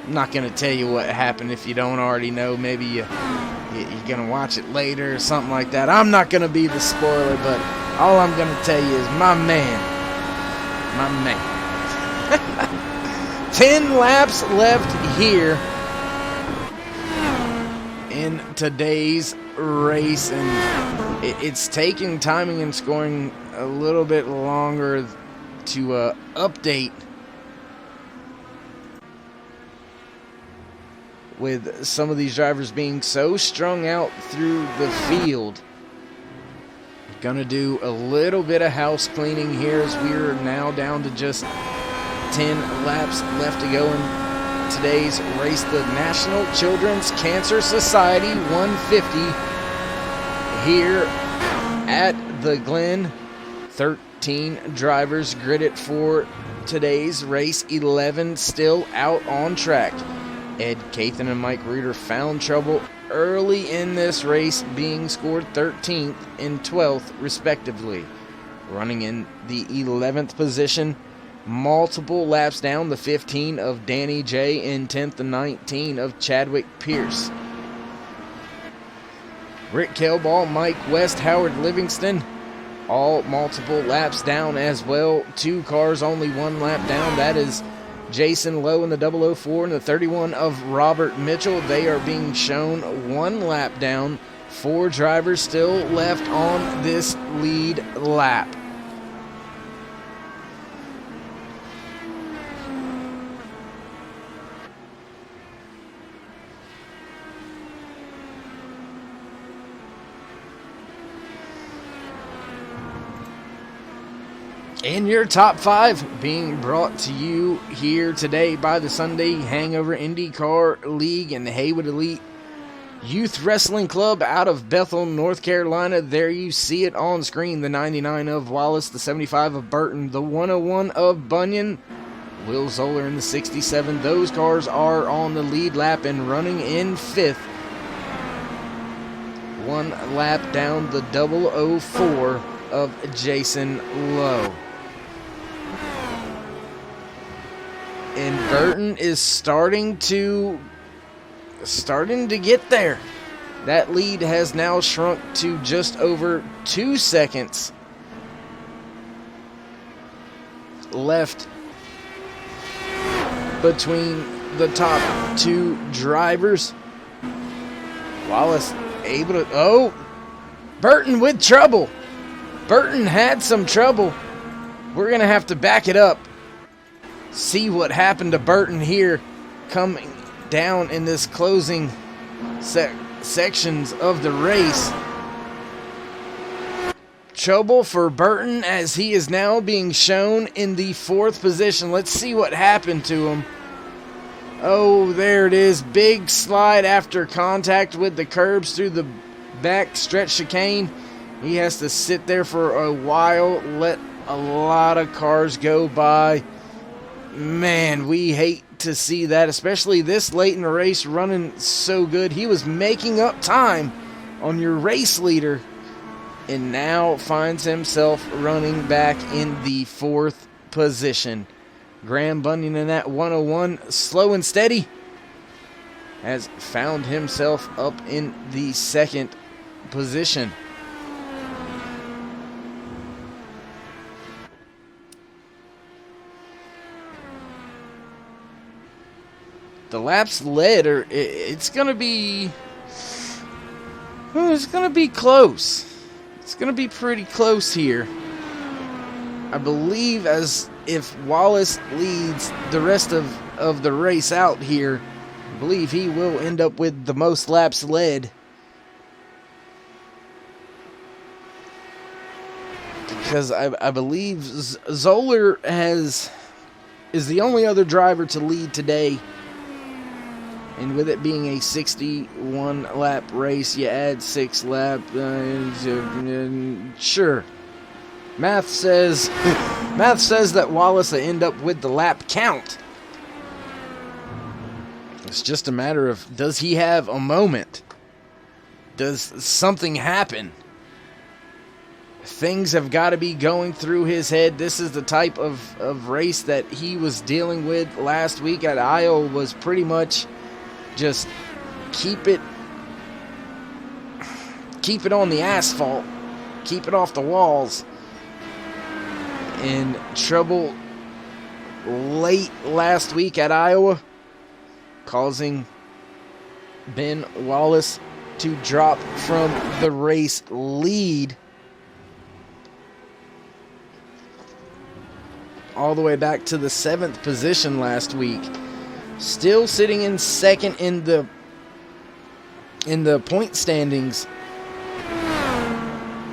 I'm not going to tell you what happened if you don't already know. Maybe you're going to watch it later or something like that. I'm not going to be the spoiler, but all I'm going to tell you is my man. 10 laps left here in today's race, and it's taking timing and scoring a little bit longer to update with some of these drivers being so strung out through the field. Gonna do a little bit of house cleaning here as we're now down to just 10 laps left to go in today's race. The National Children's Cancer Society 150 here at the Glen. 13 drivers gridded for today's race, 11 still out on track. Ed Cathan and Mike Reeder found trouble early in this race, being scored 13th and 12th respectively. Running in the 11th position, multiple laps down, the 15 of Danny J and 10th and 19 of Chadwick Pierce. Rick Kelball, Mike West, Howard Livingston, all multiple laps down as well. 2 cars only 1 lap down. That is Jason Lowe in the 004 and the 31 of Robert Mitchell. They are being shown 1 lap down. 4 drivers still left on this lead lap. In your top 5 being brought to you here today by the Sunday Hangover Indycar League and the Haywood Elite Youth Wrestling Club out of Bethel, North Carolina. There you see it on screen. The 99 of Wallace, the 75 of Burton, the 101 of Bunyan, Will Zoller in the 67. Those cars are on the lead lap and running in 5th. 1 lap down, the 004 of Jason Lowe. And Burton is starting to get there. That lead has now shrunk to just over 2 seconds left between the top 2 drivers. Wallace able to... Oh! Burton with trouble. Burton had some trouble. We're going to have to back it up. See what happened to Burton here coming down in this closing sections of the race. Trouble for Burton as he is now being shown in the 4th position. Let's see what happened to him. Oh, there it is. Big slide after contact with the curbs through the back stretch chicane. He has to sit there for a while, let a lot of cars go by. Man, we hate to see that, especially this late in the race, running so good. He was making up time on your race leader and now finds himself running back in the 4th position. Graham Bunyan in that 101, slow and steady, has found himself up in the 2nd position. The laps led are it's going to be close. It's going to be pretty close here. I believe as if Wallace leads the rest of the race out here, I believe he will end up with the most laps led. Because I believe Zoller is the only other driver to lead today. And with it being a 61 lap race, you add 6 laps. Sure. Math says that Wallace will end up with the lap count. It's just a matter of, does he have a moment? Does something happen? Things have got to be going through his head. This is the type of race that he was dealing with last week at S.H.I.L, was pretty much just keep it on the asphalt, keep it off the walls. In trouble late last week at Iowa, causing Ben Wallace to drop from the race lead all the way back to the 7th position last week. Still sitting in 2nd in the point standings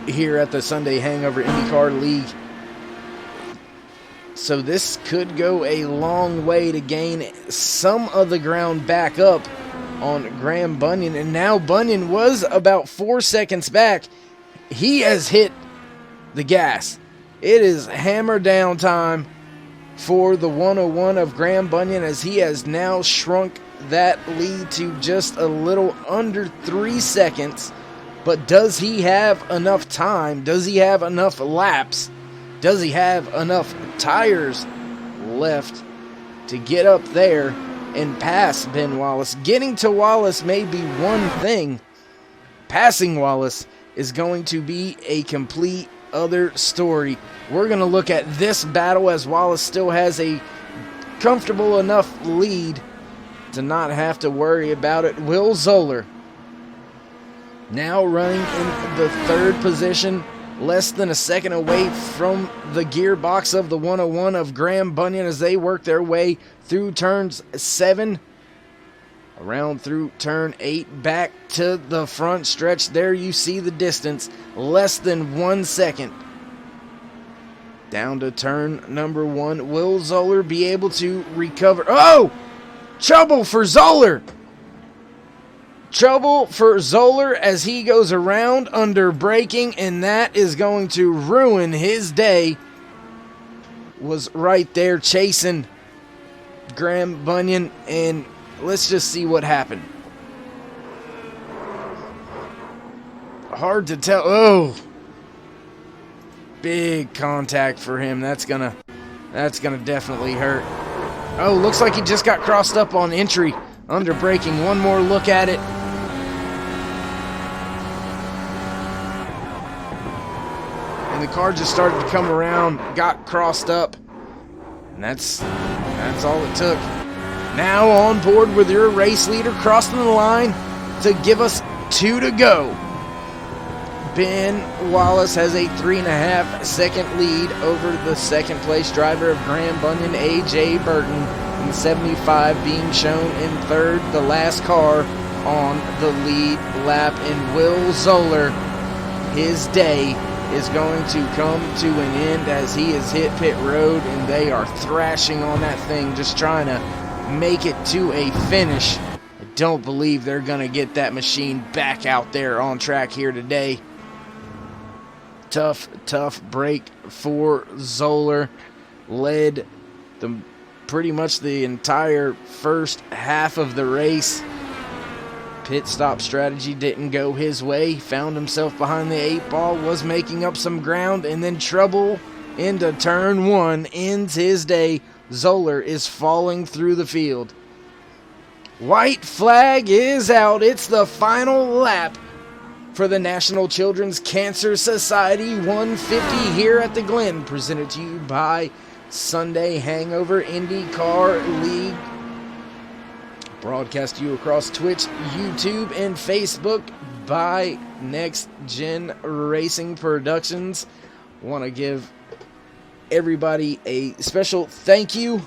here at the Sunday Hangover Indycar League. So this could go a long way to gain some of the ground back up on Graham Bunyan. And now Bunyan was about 4 seconds back. He has hit the gas. It is hammer down time for the 101 of Graham Bunyan, as he has now shrunk that lead to just a little under 3 seconds. But does he have enough time? Does he have enough laps? Does he have enough tires left to get up there and pass Ben Wallace? Getting to Wallace may be one thing. passing Wallace is going to be a complete other story. We're going to look at this battle as Wallace still has a comfortable enough lead to not have to worry about it. Will Zoller now running in the third position, less than a second away from the gearbox of the 101 of Graham Bunyan as they work their way through turns 7, around through turn 8, back to the front stretch. There you see the distance, less than 1 second. Down to turn number 1. Will Zoller be able to recover? Oh! Trouble for Zoller! Trouble for Zoller as he goes around under braking, and that is going to ruin his day. Was right there chasing Graham Bunyan, and let's just see what happened. Hard to tell. Oh! Big contact for him. That's gonna definitely hurt. Oh, looks like he just got crossed up on entry. Under braking. One more look at it. And the car just started to come around, got crossed up. And that's all it took. Now on board with your race leader, crossing the line to give us 2 to go. Ben Wallace has a 3.5 second lead over the second place driver of Graham Bunyan, A.J. Burton, and 75 being shown in third, the last car on the lead lap. And Will Zoller, his day is going to come to an end as he has hit pit road, and they are thrashing on that thing, just trying to make it to a finish. I don't believe they're going to get that machine back out there on track here today. Tough break for Zoller. Led pretty much the entire first half of the race. Pit stop strategy didn't go his way. Found himself behind the 8 ball, was making up some ground, and then trouble into turn 1 ends his day. Zoller is falling through the field. White flag is out. It's the final lap for the National Children's Cancer Society 150 here at the Glen, presented to you by Sunday Hangover Indycar League. Broadcast to you across Twitch, YouTube, and Facebook by Next Gen Racing Productions. Want to give everybody a special thank you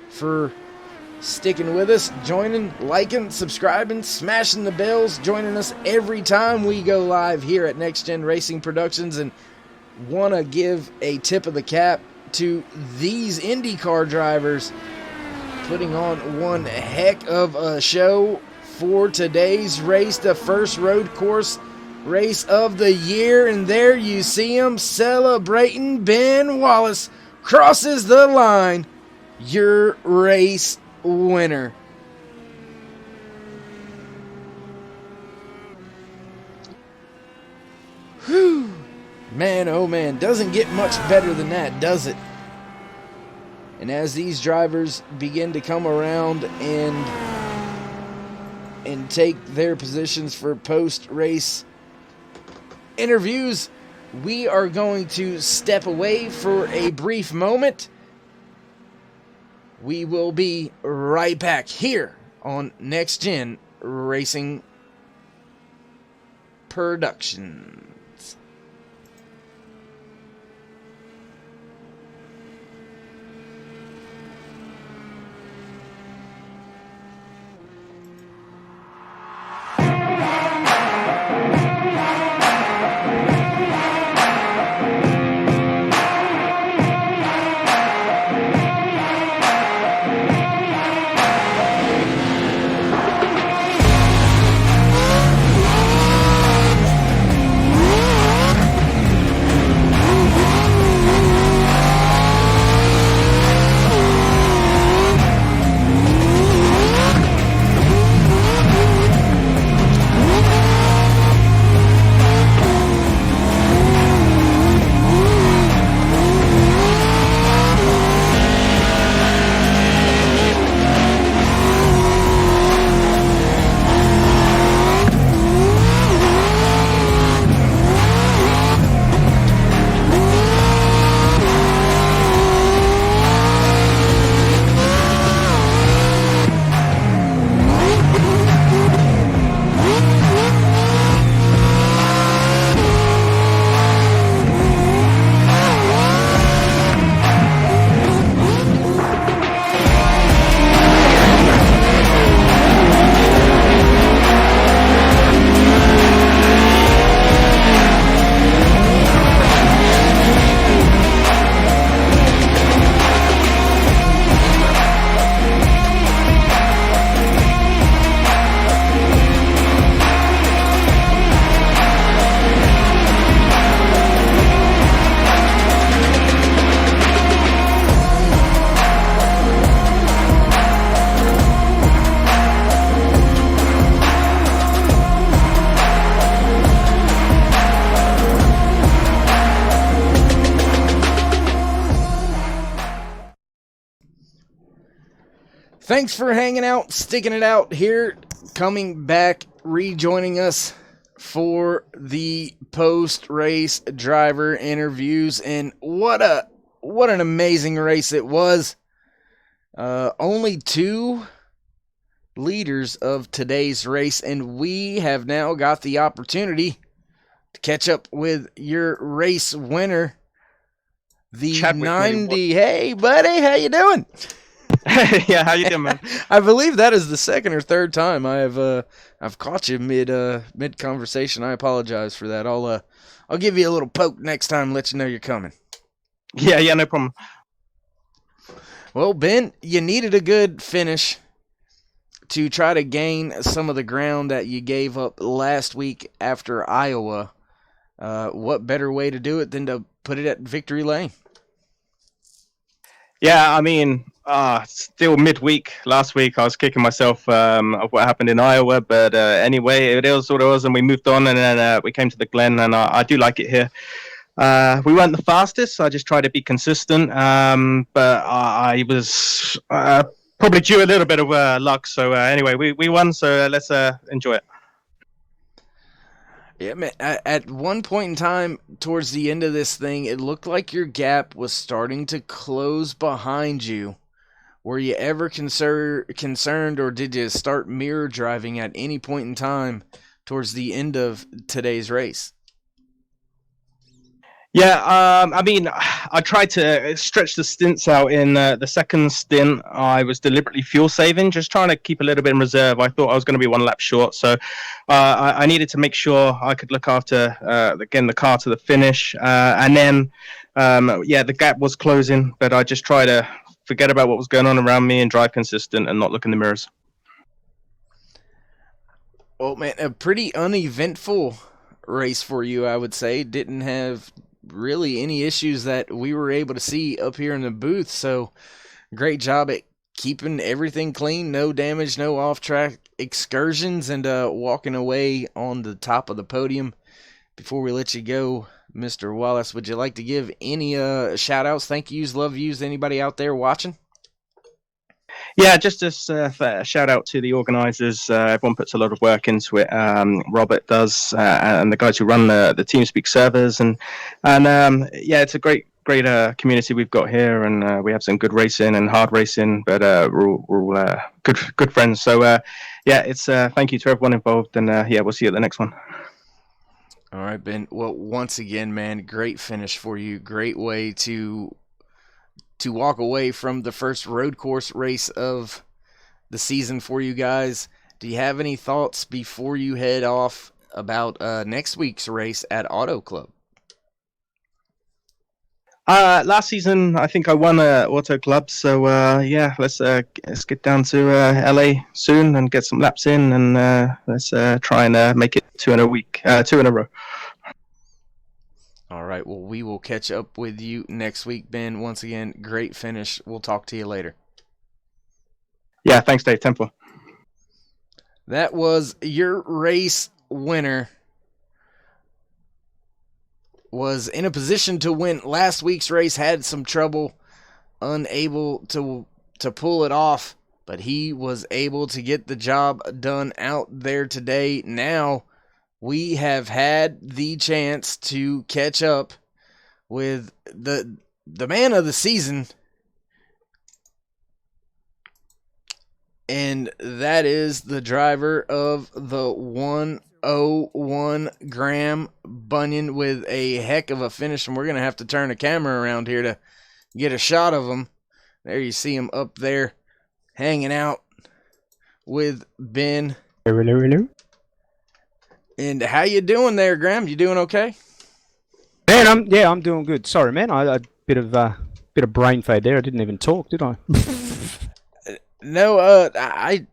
for sticking with us, joining, liking, subscribing, smashing the bells, joining us every time we go live here at Next Gen Racing Productions. And want to give a tip of the cap to these IndyCar drivers, putting on one heck of a show for today's race, the first road course race of the year. And there you see him celebrating. Ben Wallace crosses the line, your race winner. Whew. Man, oh man, doesn't get much better than that, does it? And as these drivers begin to come around and take their positions for post-race interviews, we are going to step away for a brief moment. We will be right back here on Next Gen Racing Productions. Thanks for hanging out, sticking it out here, coming back, rejoining us for the post-race driver interviews. And what an amazing race it was. Only 2 leaders of today's race, and we have now got the opportunity to catch up with your race winner, the Chadwick, 90. Hey, buddy, how you doing? Yeah, how you doing, man? I believe that is the second or third time I've caught you mid conversation. I apologize for that. I'll give you a little poke next time, let you know you're coming. Yeah, no problem. Well, Ben, you needed a good finish to try to gain some of the ground that you gave up last week after Iowa. What better way to do it than to put it at victory lane? Yeah, I mean, still midweek. Last week, I was kicking myself of what happened in Iowa, but anyway, it was what it was, and we moved on, and then we came to the Glen, and I do like it here. We weren't the fastest, so I just tried to be consistent, but I was probably due a little bit of luck. So anyway, we won, so let's enjoy it. Yeah, man, at one point in time, towards the end of this thing, it looked like your gap was starting to close behind you. Were you ever concerned, or did you start mirror driving at any point in time towards the end of today's race? Yeah, I mean, I tried to stretch the stints out. In the second stint, I was deliberately fuel saving, just trying to keep a little bit in reserve. I thought I was going to be 1 lap short, so I needed to make sure I could look after, again, the car to the finish. And then, the gap was closing, but I just tried to forget about what was going on around me and drive consistent and not look in the mirrors. Well, man, a pretty uneventful race for you, I would say. Didn't have really any issues that we were able to see up here in the booth, so great job at keeping everything clean, no damage, no off-track excursions, and walking away on the top of the podium. Before we let you go, Mr. Wallace, would you like to give any shout-outs, thank yous, love yous, anybody out there watching? Yeah, just a shout out to the organisers. Everyone puts a lot of work into it. Robert does, and the guys who run the TeamSpeak servers, and it's a great community we've got here, and we have some good racing and hard racing, but we're all good friends. So it's thank you to everyone involved, and we'll see you at the next one. All right, Ben. Well, once again, man, great finish for you. Great way to walk away from the first road course race of the season for you guys. Do you have any thoughts before you head off about next week's race at Auto Club? Last season, I think I won Auto Club, so let's get down to LA soon and get some laps in, and let's try and make it 2 in a row. All right, well, we will catch up with you next week, Ben. Once again, great finish. We'll talk to you later. Yeah, thanks, Dave. Temple. That was your race winner. Was in a position to win last week's race, had some trouble, unable to pull it off, but he was able to get the job done out there today. Now, we have had the chance to catch up with the man of the season, and that is the driver of the 101 Graham Bunyan with a heck of a finish, and we're going to have to turn the camera around here to get a shot of him. There you see him up there hanging out with Ben. Hello. And how you doing there, Graham? You doing okay? Man, I'm doing good. Sorry, man. I bit of brain fade there. I didn't even talk, did I? No, I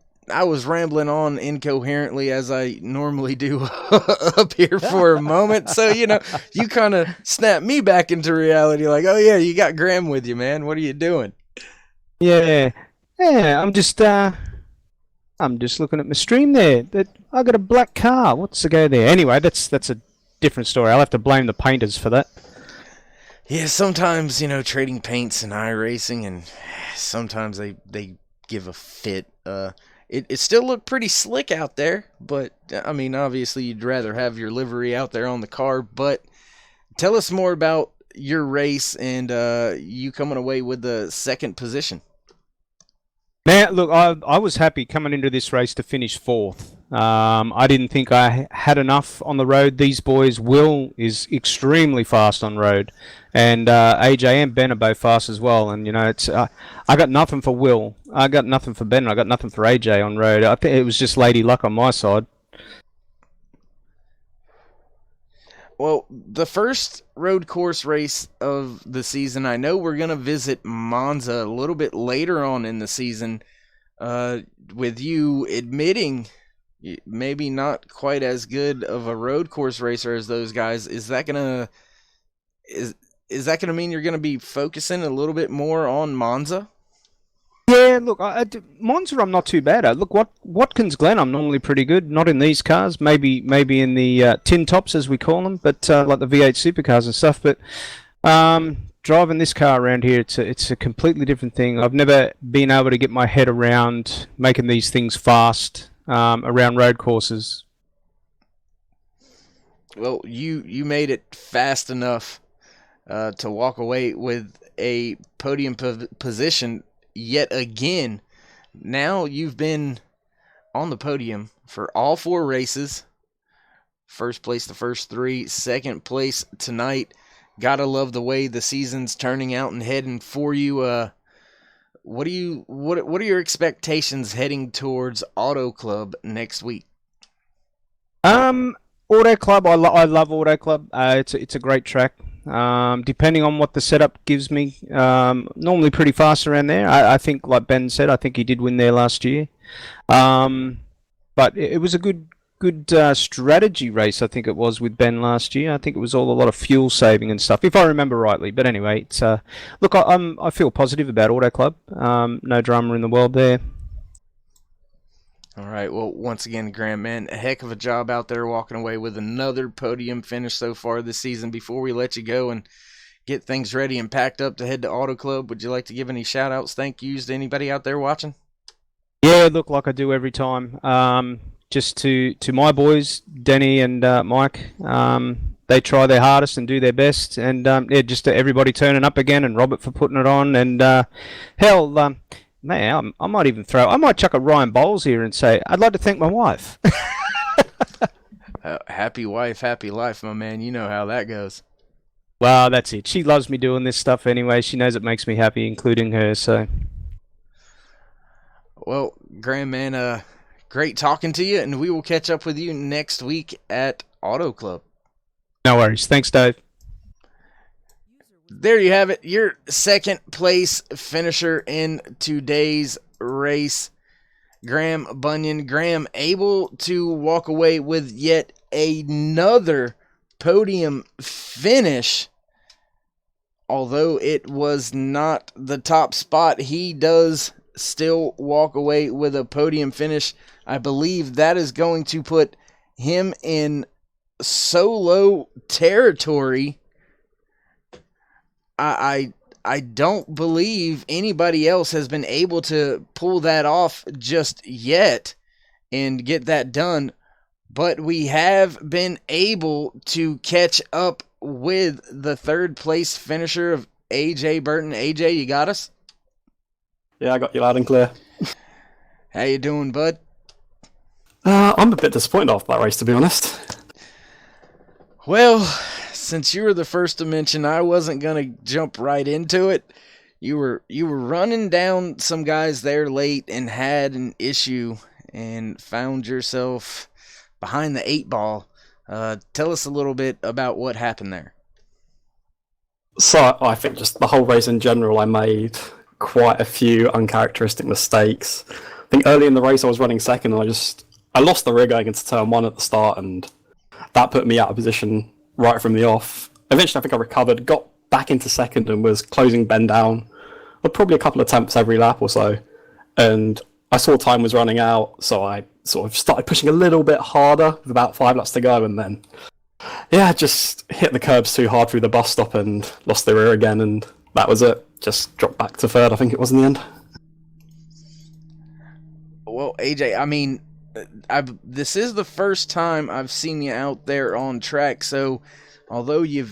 was rambling on incoherently as I normally do up here for a moment. So, you kind of snapped me back into reality like, oh, yeah, you got Graham with you, man. What are you doing? Yeah, I'm just looking at my stream there. I got a black car. What's the go there? Anyway, that's a different story. I'll have to blame the painters for that. Yeah, sometimes, trading paints and iRacing, and sometimes they give a fit. It still looked pretty slick out there, but I mean, obviously you'd rather have your livery out there on the car. But tell us more about your race and you coming away with the second position. Now, look, I was happy coming into this race to finish fourth. I didn't think I had enough on the road. These boys, Will is extremely fast on road, and AJ and Ben are both fast as well. And you know, it's I got nothing for Will, I got nothing for Ben, I got nothing for AJ on road. I think it was just lady luck on my side. Well, the first road course race of the season, I know we're going to visit Monza a little bit later on in the season, with you admitting maybe not quite as good of a road course racer as those guys. Is that going to mean you're going to be focusing a little bit more on Monza? Yeah, look, Monza I'm not too bad at. Look, WatkinsGlen I'm normally pretty good. Not in these cars, maybe in the tin tops as we call them, but like the V8 supercars and stuff. But driving this car around here, it's a completely different thing. I've never been able to get my head around making these things fast around road courses. Well, you made it fast enough to walk away with a podium position. Yet again, now you've been on the podium for all 4 races. First place the first 3, second place tonight. Gotta love the way the season's turning out and heading for you. What are your expectations heading towards Auto Club next week? Auto Club, I love Auto Club. It's a great track. Depending on what the setup gives me, normally pretty fast around there. I think, like Ben said, I think he did win there last year. But it was a good strategy race. I think it was with Ben last year. I think it was all a lot of fuel saving and stuff, if I remember rightly. But anyway, it's look, I feel positive about Auto Club. No drama in the world there. All right, well, once again, Graham, man, a heck of a job out there walking away with another podium finish so far this season. Before we let you go and get things ready and packed up to head to Auto Club, would you like to give any shout-outs, thank yous to anybody out there watching? Yeah, look, like I do every time. Just to my boys, Denny and Mike, they try their hardest and do their best. And, yeah, just to everybody turning up again, and Robert for putting it on. And, hell... Man, I might chuck a Ryan Bowles here and say, I'd like to thank my wife. Happy wife, happy life, my man. You know how that goes. Well, that's it. She loves me doing this stuff anyway. She knows it makes me happy, including her, so. Well, Graham, man, great talking to you, and we will catch up with you next week at Auto Club. No worries. Thanks, Dave. There you have it, your second place finisher in today's race, Graham Bunyan. Graham able to walk away with yet another podium finish. Although it was not the top spot, he does still walk away with a podium finish. I believe that is going to put him in solo territory. I don't believe anybody else has been able to pull that off just yet and get that done, but we have been able to catch up with the third place finisher of AJ Burton. AJ, you got us? Yeah, I got you loud and clear. How you doing, bud? I'm a bit disappointed off that race, to be honest. Well, since you were the first to mention, I wasn't gonna jump right into it. You were running down some guys there late and had an issue and found yourself behind the 8-ball. Tell us a little bit about what happened there. So I think just the whole race in general, I made quite a few uncharacteristic mistakes. I think early in the race I was running second, and I lost the rear going into turn 1 at the start, and that put me out of position right from the off. Eventually I think I recovered, got back into second, and was closing Ben down with probably a couple of attempts every lap or so. And I saw time was running out, so I sort of started pushing a little bit harder with about 5 laps to go, and then just hit the curbs too hard through the bus stop and lost the rear again, and that was it. Just dropped back to third, I think it was in the end. Well, AJ, I mean, this is the first time I've seen you out there on track, so although you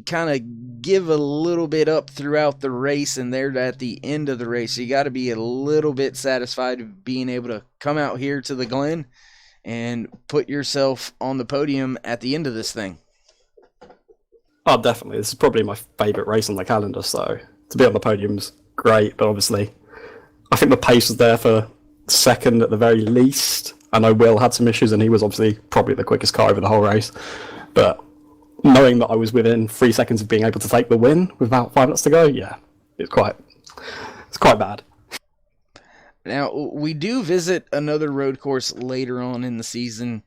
kind of give a little bit up throughout the race and there at the end of the race, you got to be a little bit satisfied of being able to come out here to the Glen and put yourself on the podium at the end of this thing. Oh, definitely. This is probably my favourite race on the calendar, so to be on the podium's great, but obviously I think the pace was there for second at the very least. I know Will had some issues and he was obviously probably the quickest car over the whole race, but knowing that I was within 3 seconds of being able to take the win with about 5 minutes to go, yeah, it's quite bad. Now, we do visit another road course later on in the season,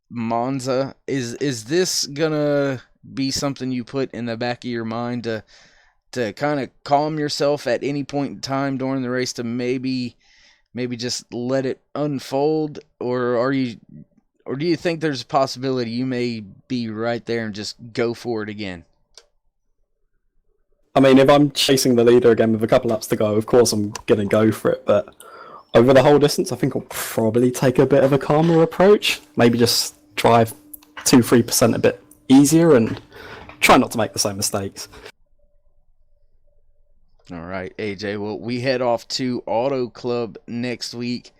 Monza. Is this gonna be something you put in the back of your mind to kind of calm yourself at any point in time during the race to maybe just let it unfold, or do you think there's a possibility you may be right there and just go for it again? I mean, if I'm chasing the leader again with a couple laps to go, of course I'm going to go for it, but over the whole distance, I think I'll probably take a bit of a calmer approach. Maybe just drive 2-3% a bit easier and try not to make the same mistakes. All right, AJ. Well, we head off to Auto Club next week.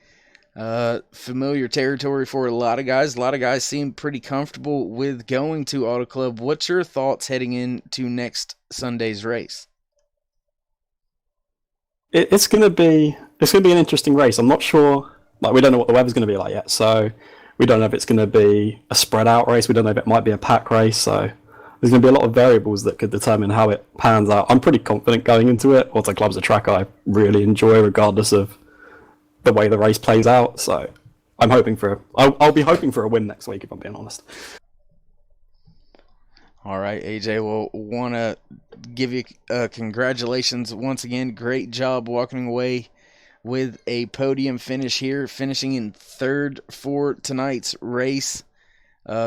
Familiar territory for a lot of guys. A lot of guys seem pretty comfortable with going to Auto Club. What's your thoughts heading into next Sunday's race? It's gonna be an interesting race. I'm not sure. Like, we don't know what the weather's gonna be like yet, so we don't know if it's gonna be a spread out race. We don't know if it might be a pack race. So there's gonna be a lot of variables that could determine how it pans out. I'm pretty confident going into it. Auto Club's a track I really enjoy, regardless of the way the race plays out. So I'm hoping I'll be hoping for a win next week, if I'm being honest. All right, AJ. Well, want to give you congratulations once again. Great job walking away with a podium finish here, finishing in third for tonight's race.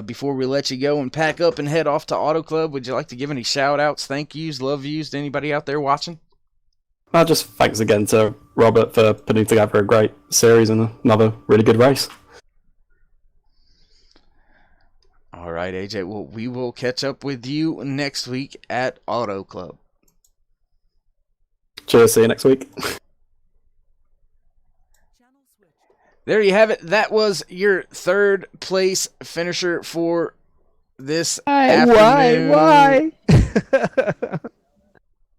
Before we let you go and pack up and head off to Auto Club, would you like to give any shout-outs, thank yous, love yous to anybody out there watching? Just thanks again to Robert for putting together a great series and another really good race. All right, AJ. Well, we will catch up with you next week at Auto Club. Cheers. See you next week. There you have it. That was your third place finisher for this afternoon. Why?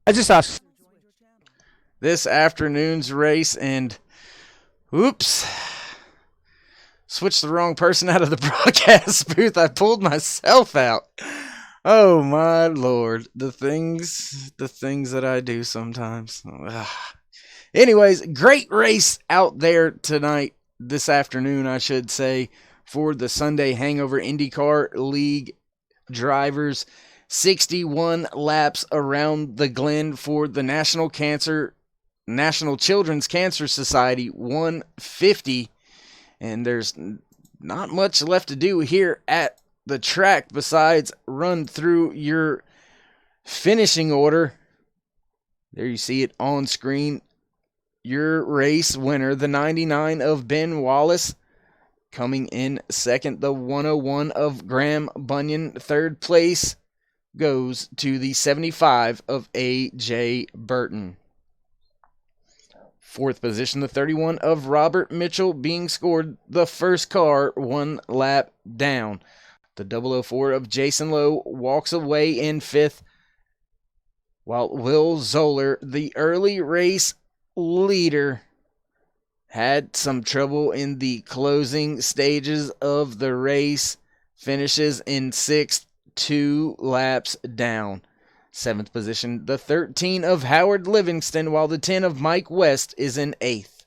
I just asked. This afternoon's race, and oops, switched the wrong person out of the broadcast booth. I pulled myself out. Oh my Lord, the things that I do sometimes. Anyways, great race out there tonight, this afternoon, I should say, for the Sunday Hangover Indycar League drivers. 61 laps around the Glen for the National Children's Cancer Society 150, and there's not much left to do here at the track besides run through your finishing order. There you see it on screen. Your race winner, the 99 of Ben Wallace, coming in second. The 101 of Graham Bunyan, third place goes to the 75 of A.J. Burton. Fourth position, the 31 of Robert Mitchell, being scored the first car 1 lap down. The 004 of Jason Lowe walks away in fifth, while Will Zoller, the early race leader, had some trouble in the closing stages of the race, finishes in sixth, 2 laps down. Seventh position, the 13 of Howard Livingston, while the 10 of Mike West is in eighth.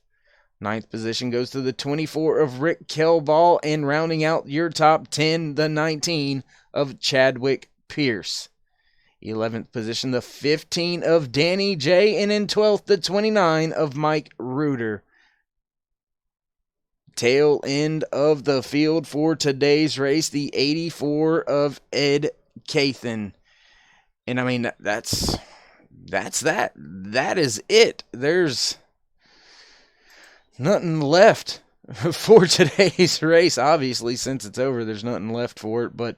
Ninth position goes to the 24 of Rick Kelball, and rounding out your top 10, the 19 of Chadwick Pierce. 11th position, the 15 of Danny J, and in 12th, the 29 of Mike Reuter. Tail end of the field for today's race, the 84 of Ed Cathan. And I mean, that's that. That is it. There's nothing left for today's race. Obviously, since it's over, there's nothing left for it. But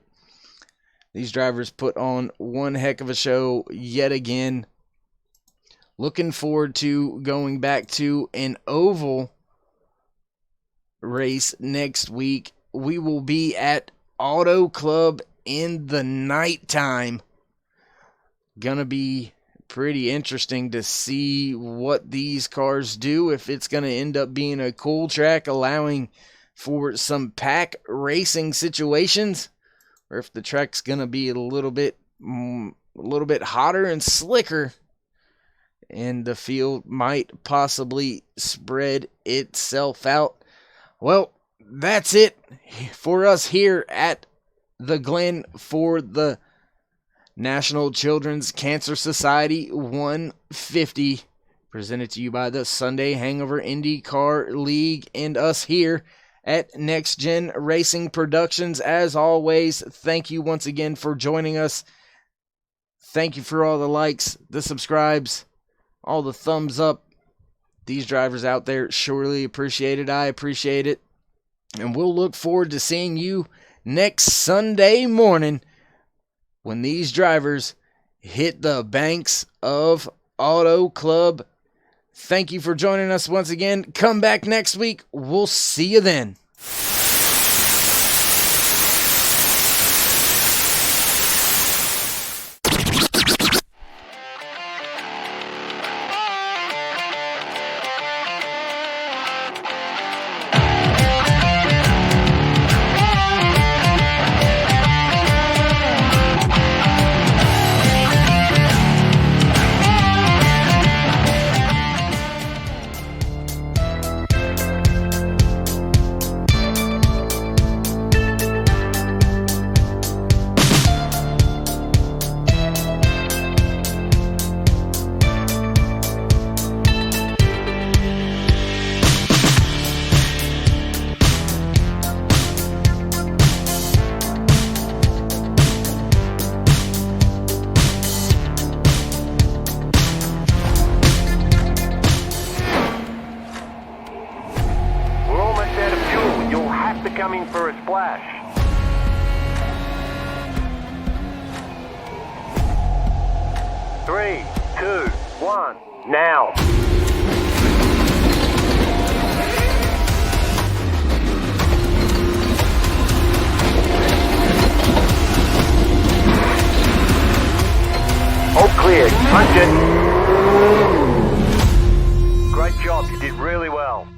these drivers put on one heck of a show yet again. Looking forward to going back to an oval race next week. We will be at Auto Club in the nighttime. Gonna be pretty interesting to see what these cars do, if it's gonna end up being a cool track allowing for some pack racing situations, or if the track's gonna be a little bit hotter and slicker, and the field might possibly spread itself out. Well, that's it for us here at the Glen for the National Children's Cancer Society 150, presented to you by the Sunday Hangover IndyCar League and us here at Next Gen Racing Productions. As always, thank you once again for joining us. Thank you for all the likes, the subscribes, all the thumbs up. These drivers out there surely appreciate it. I appreciate it. And we'll look forward to seeing you next Sunday morning when these drivers hit the banks of Auto Club. Thank you for joining us once again. Come back next week. We'll see you then. Coming for a splash. Three, two, one, now. All clear. Punch it. Great job. You did really well.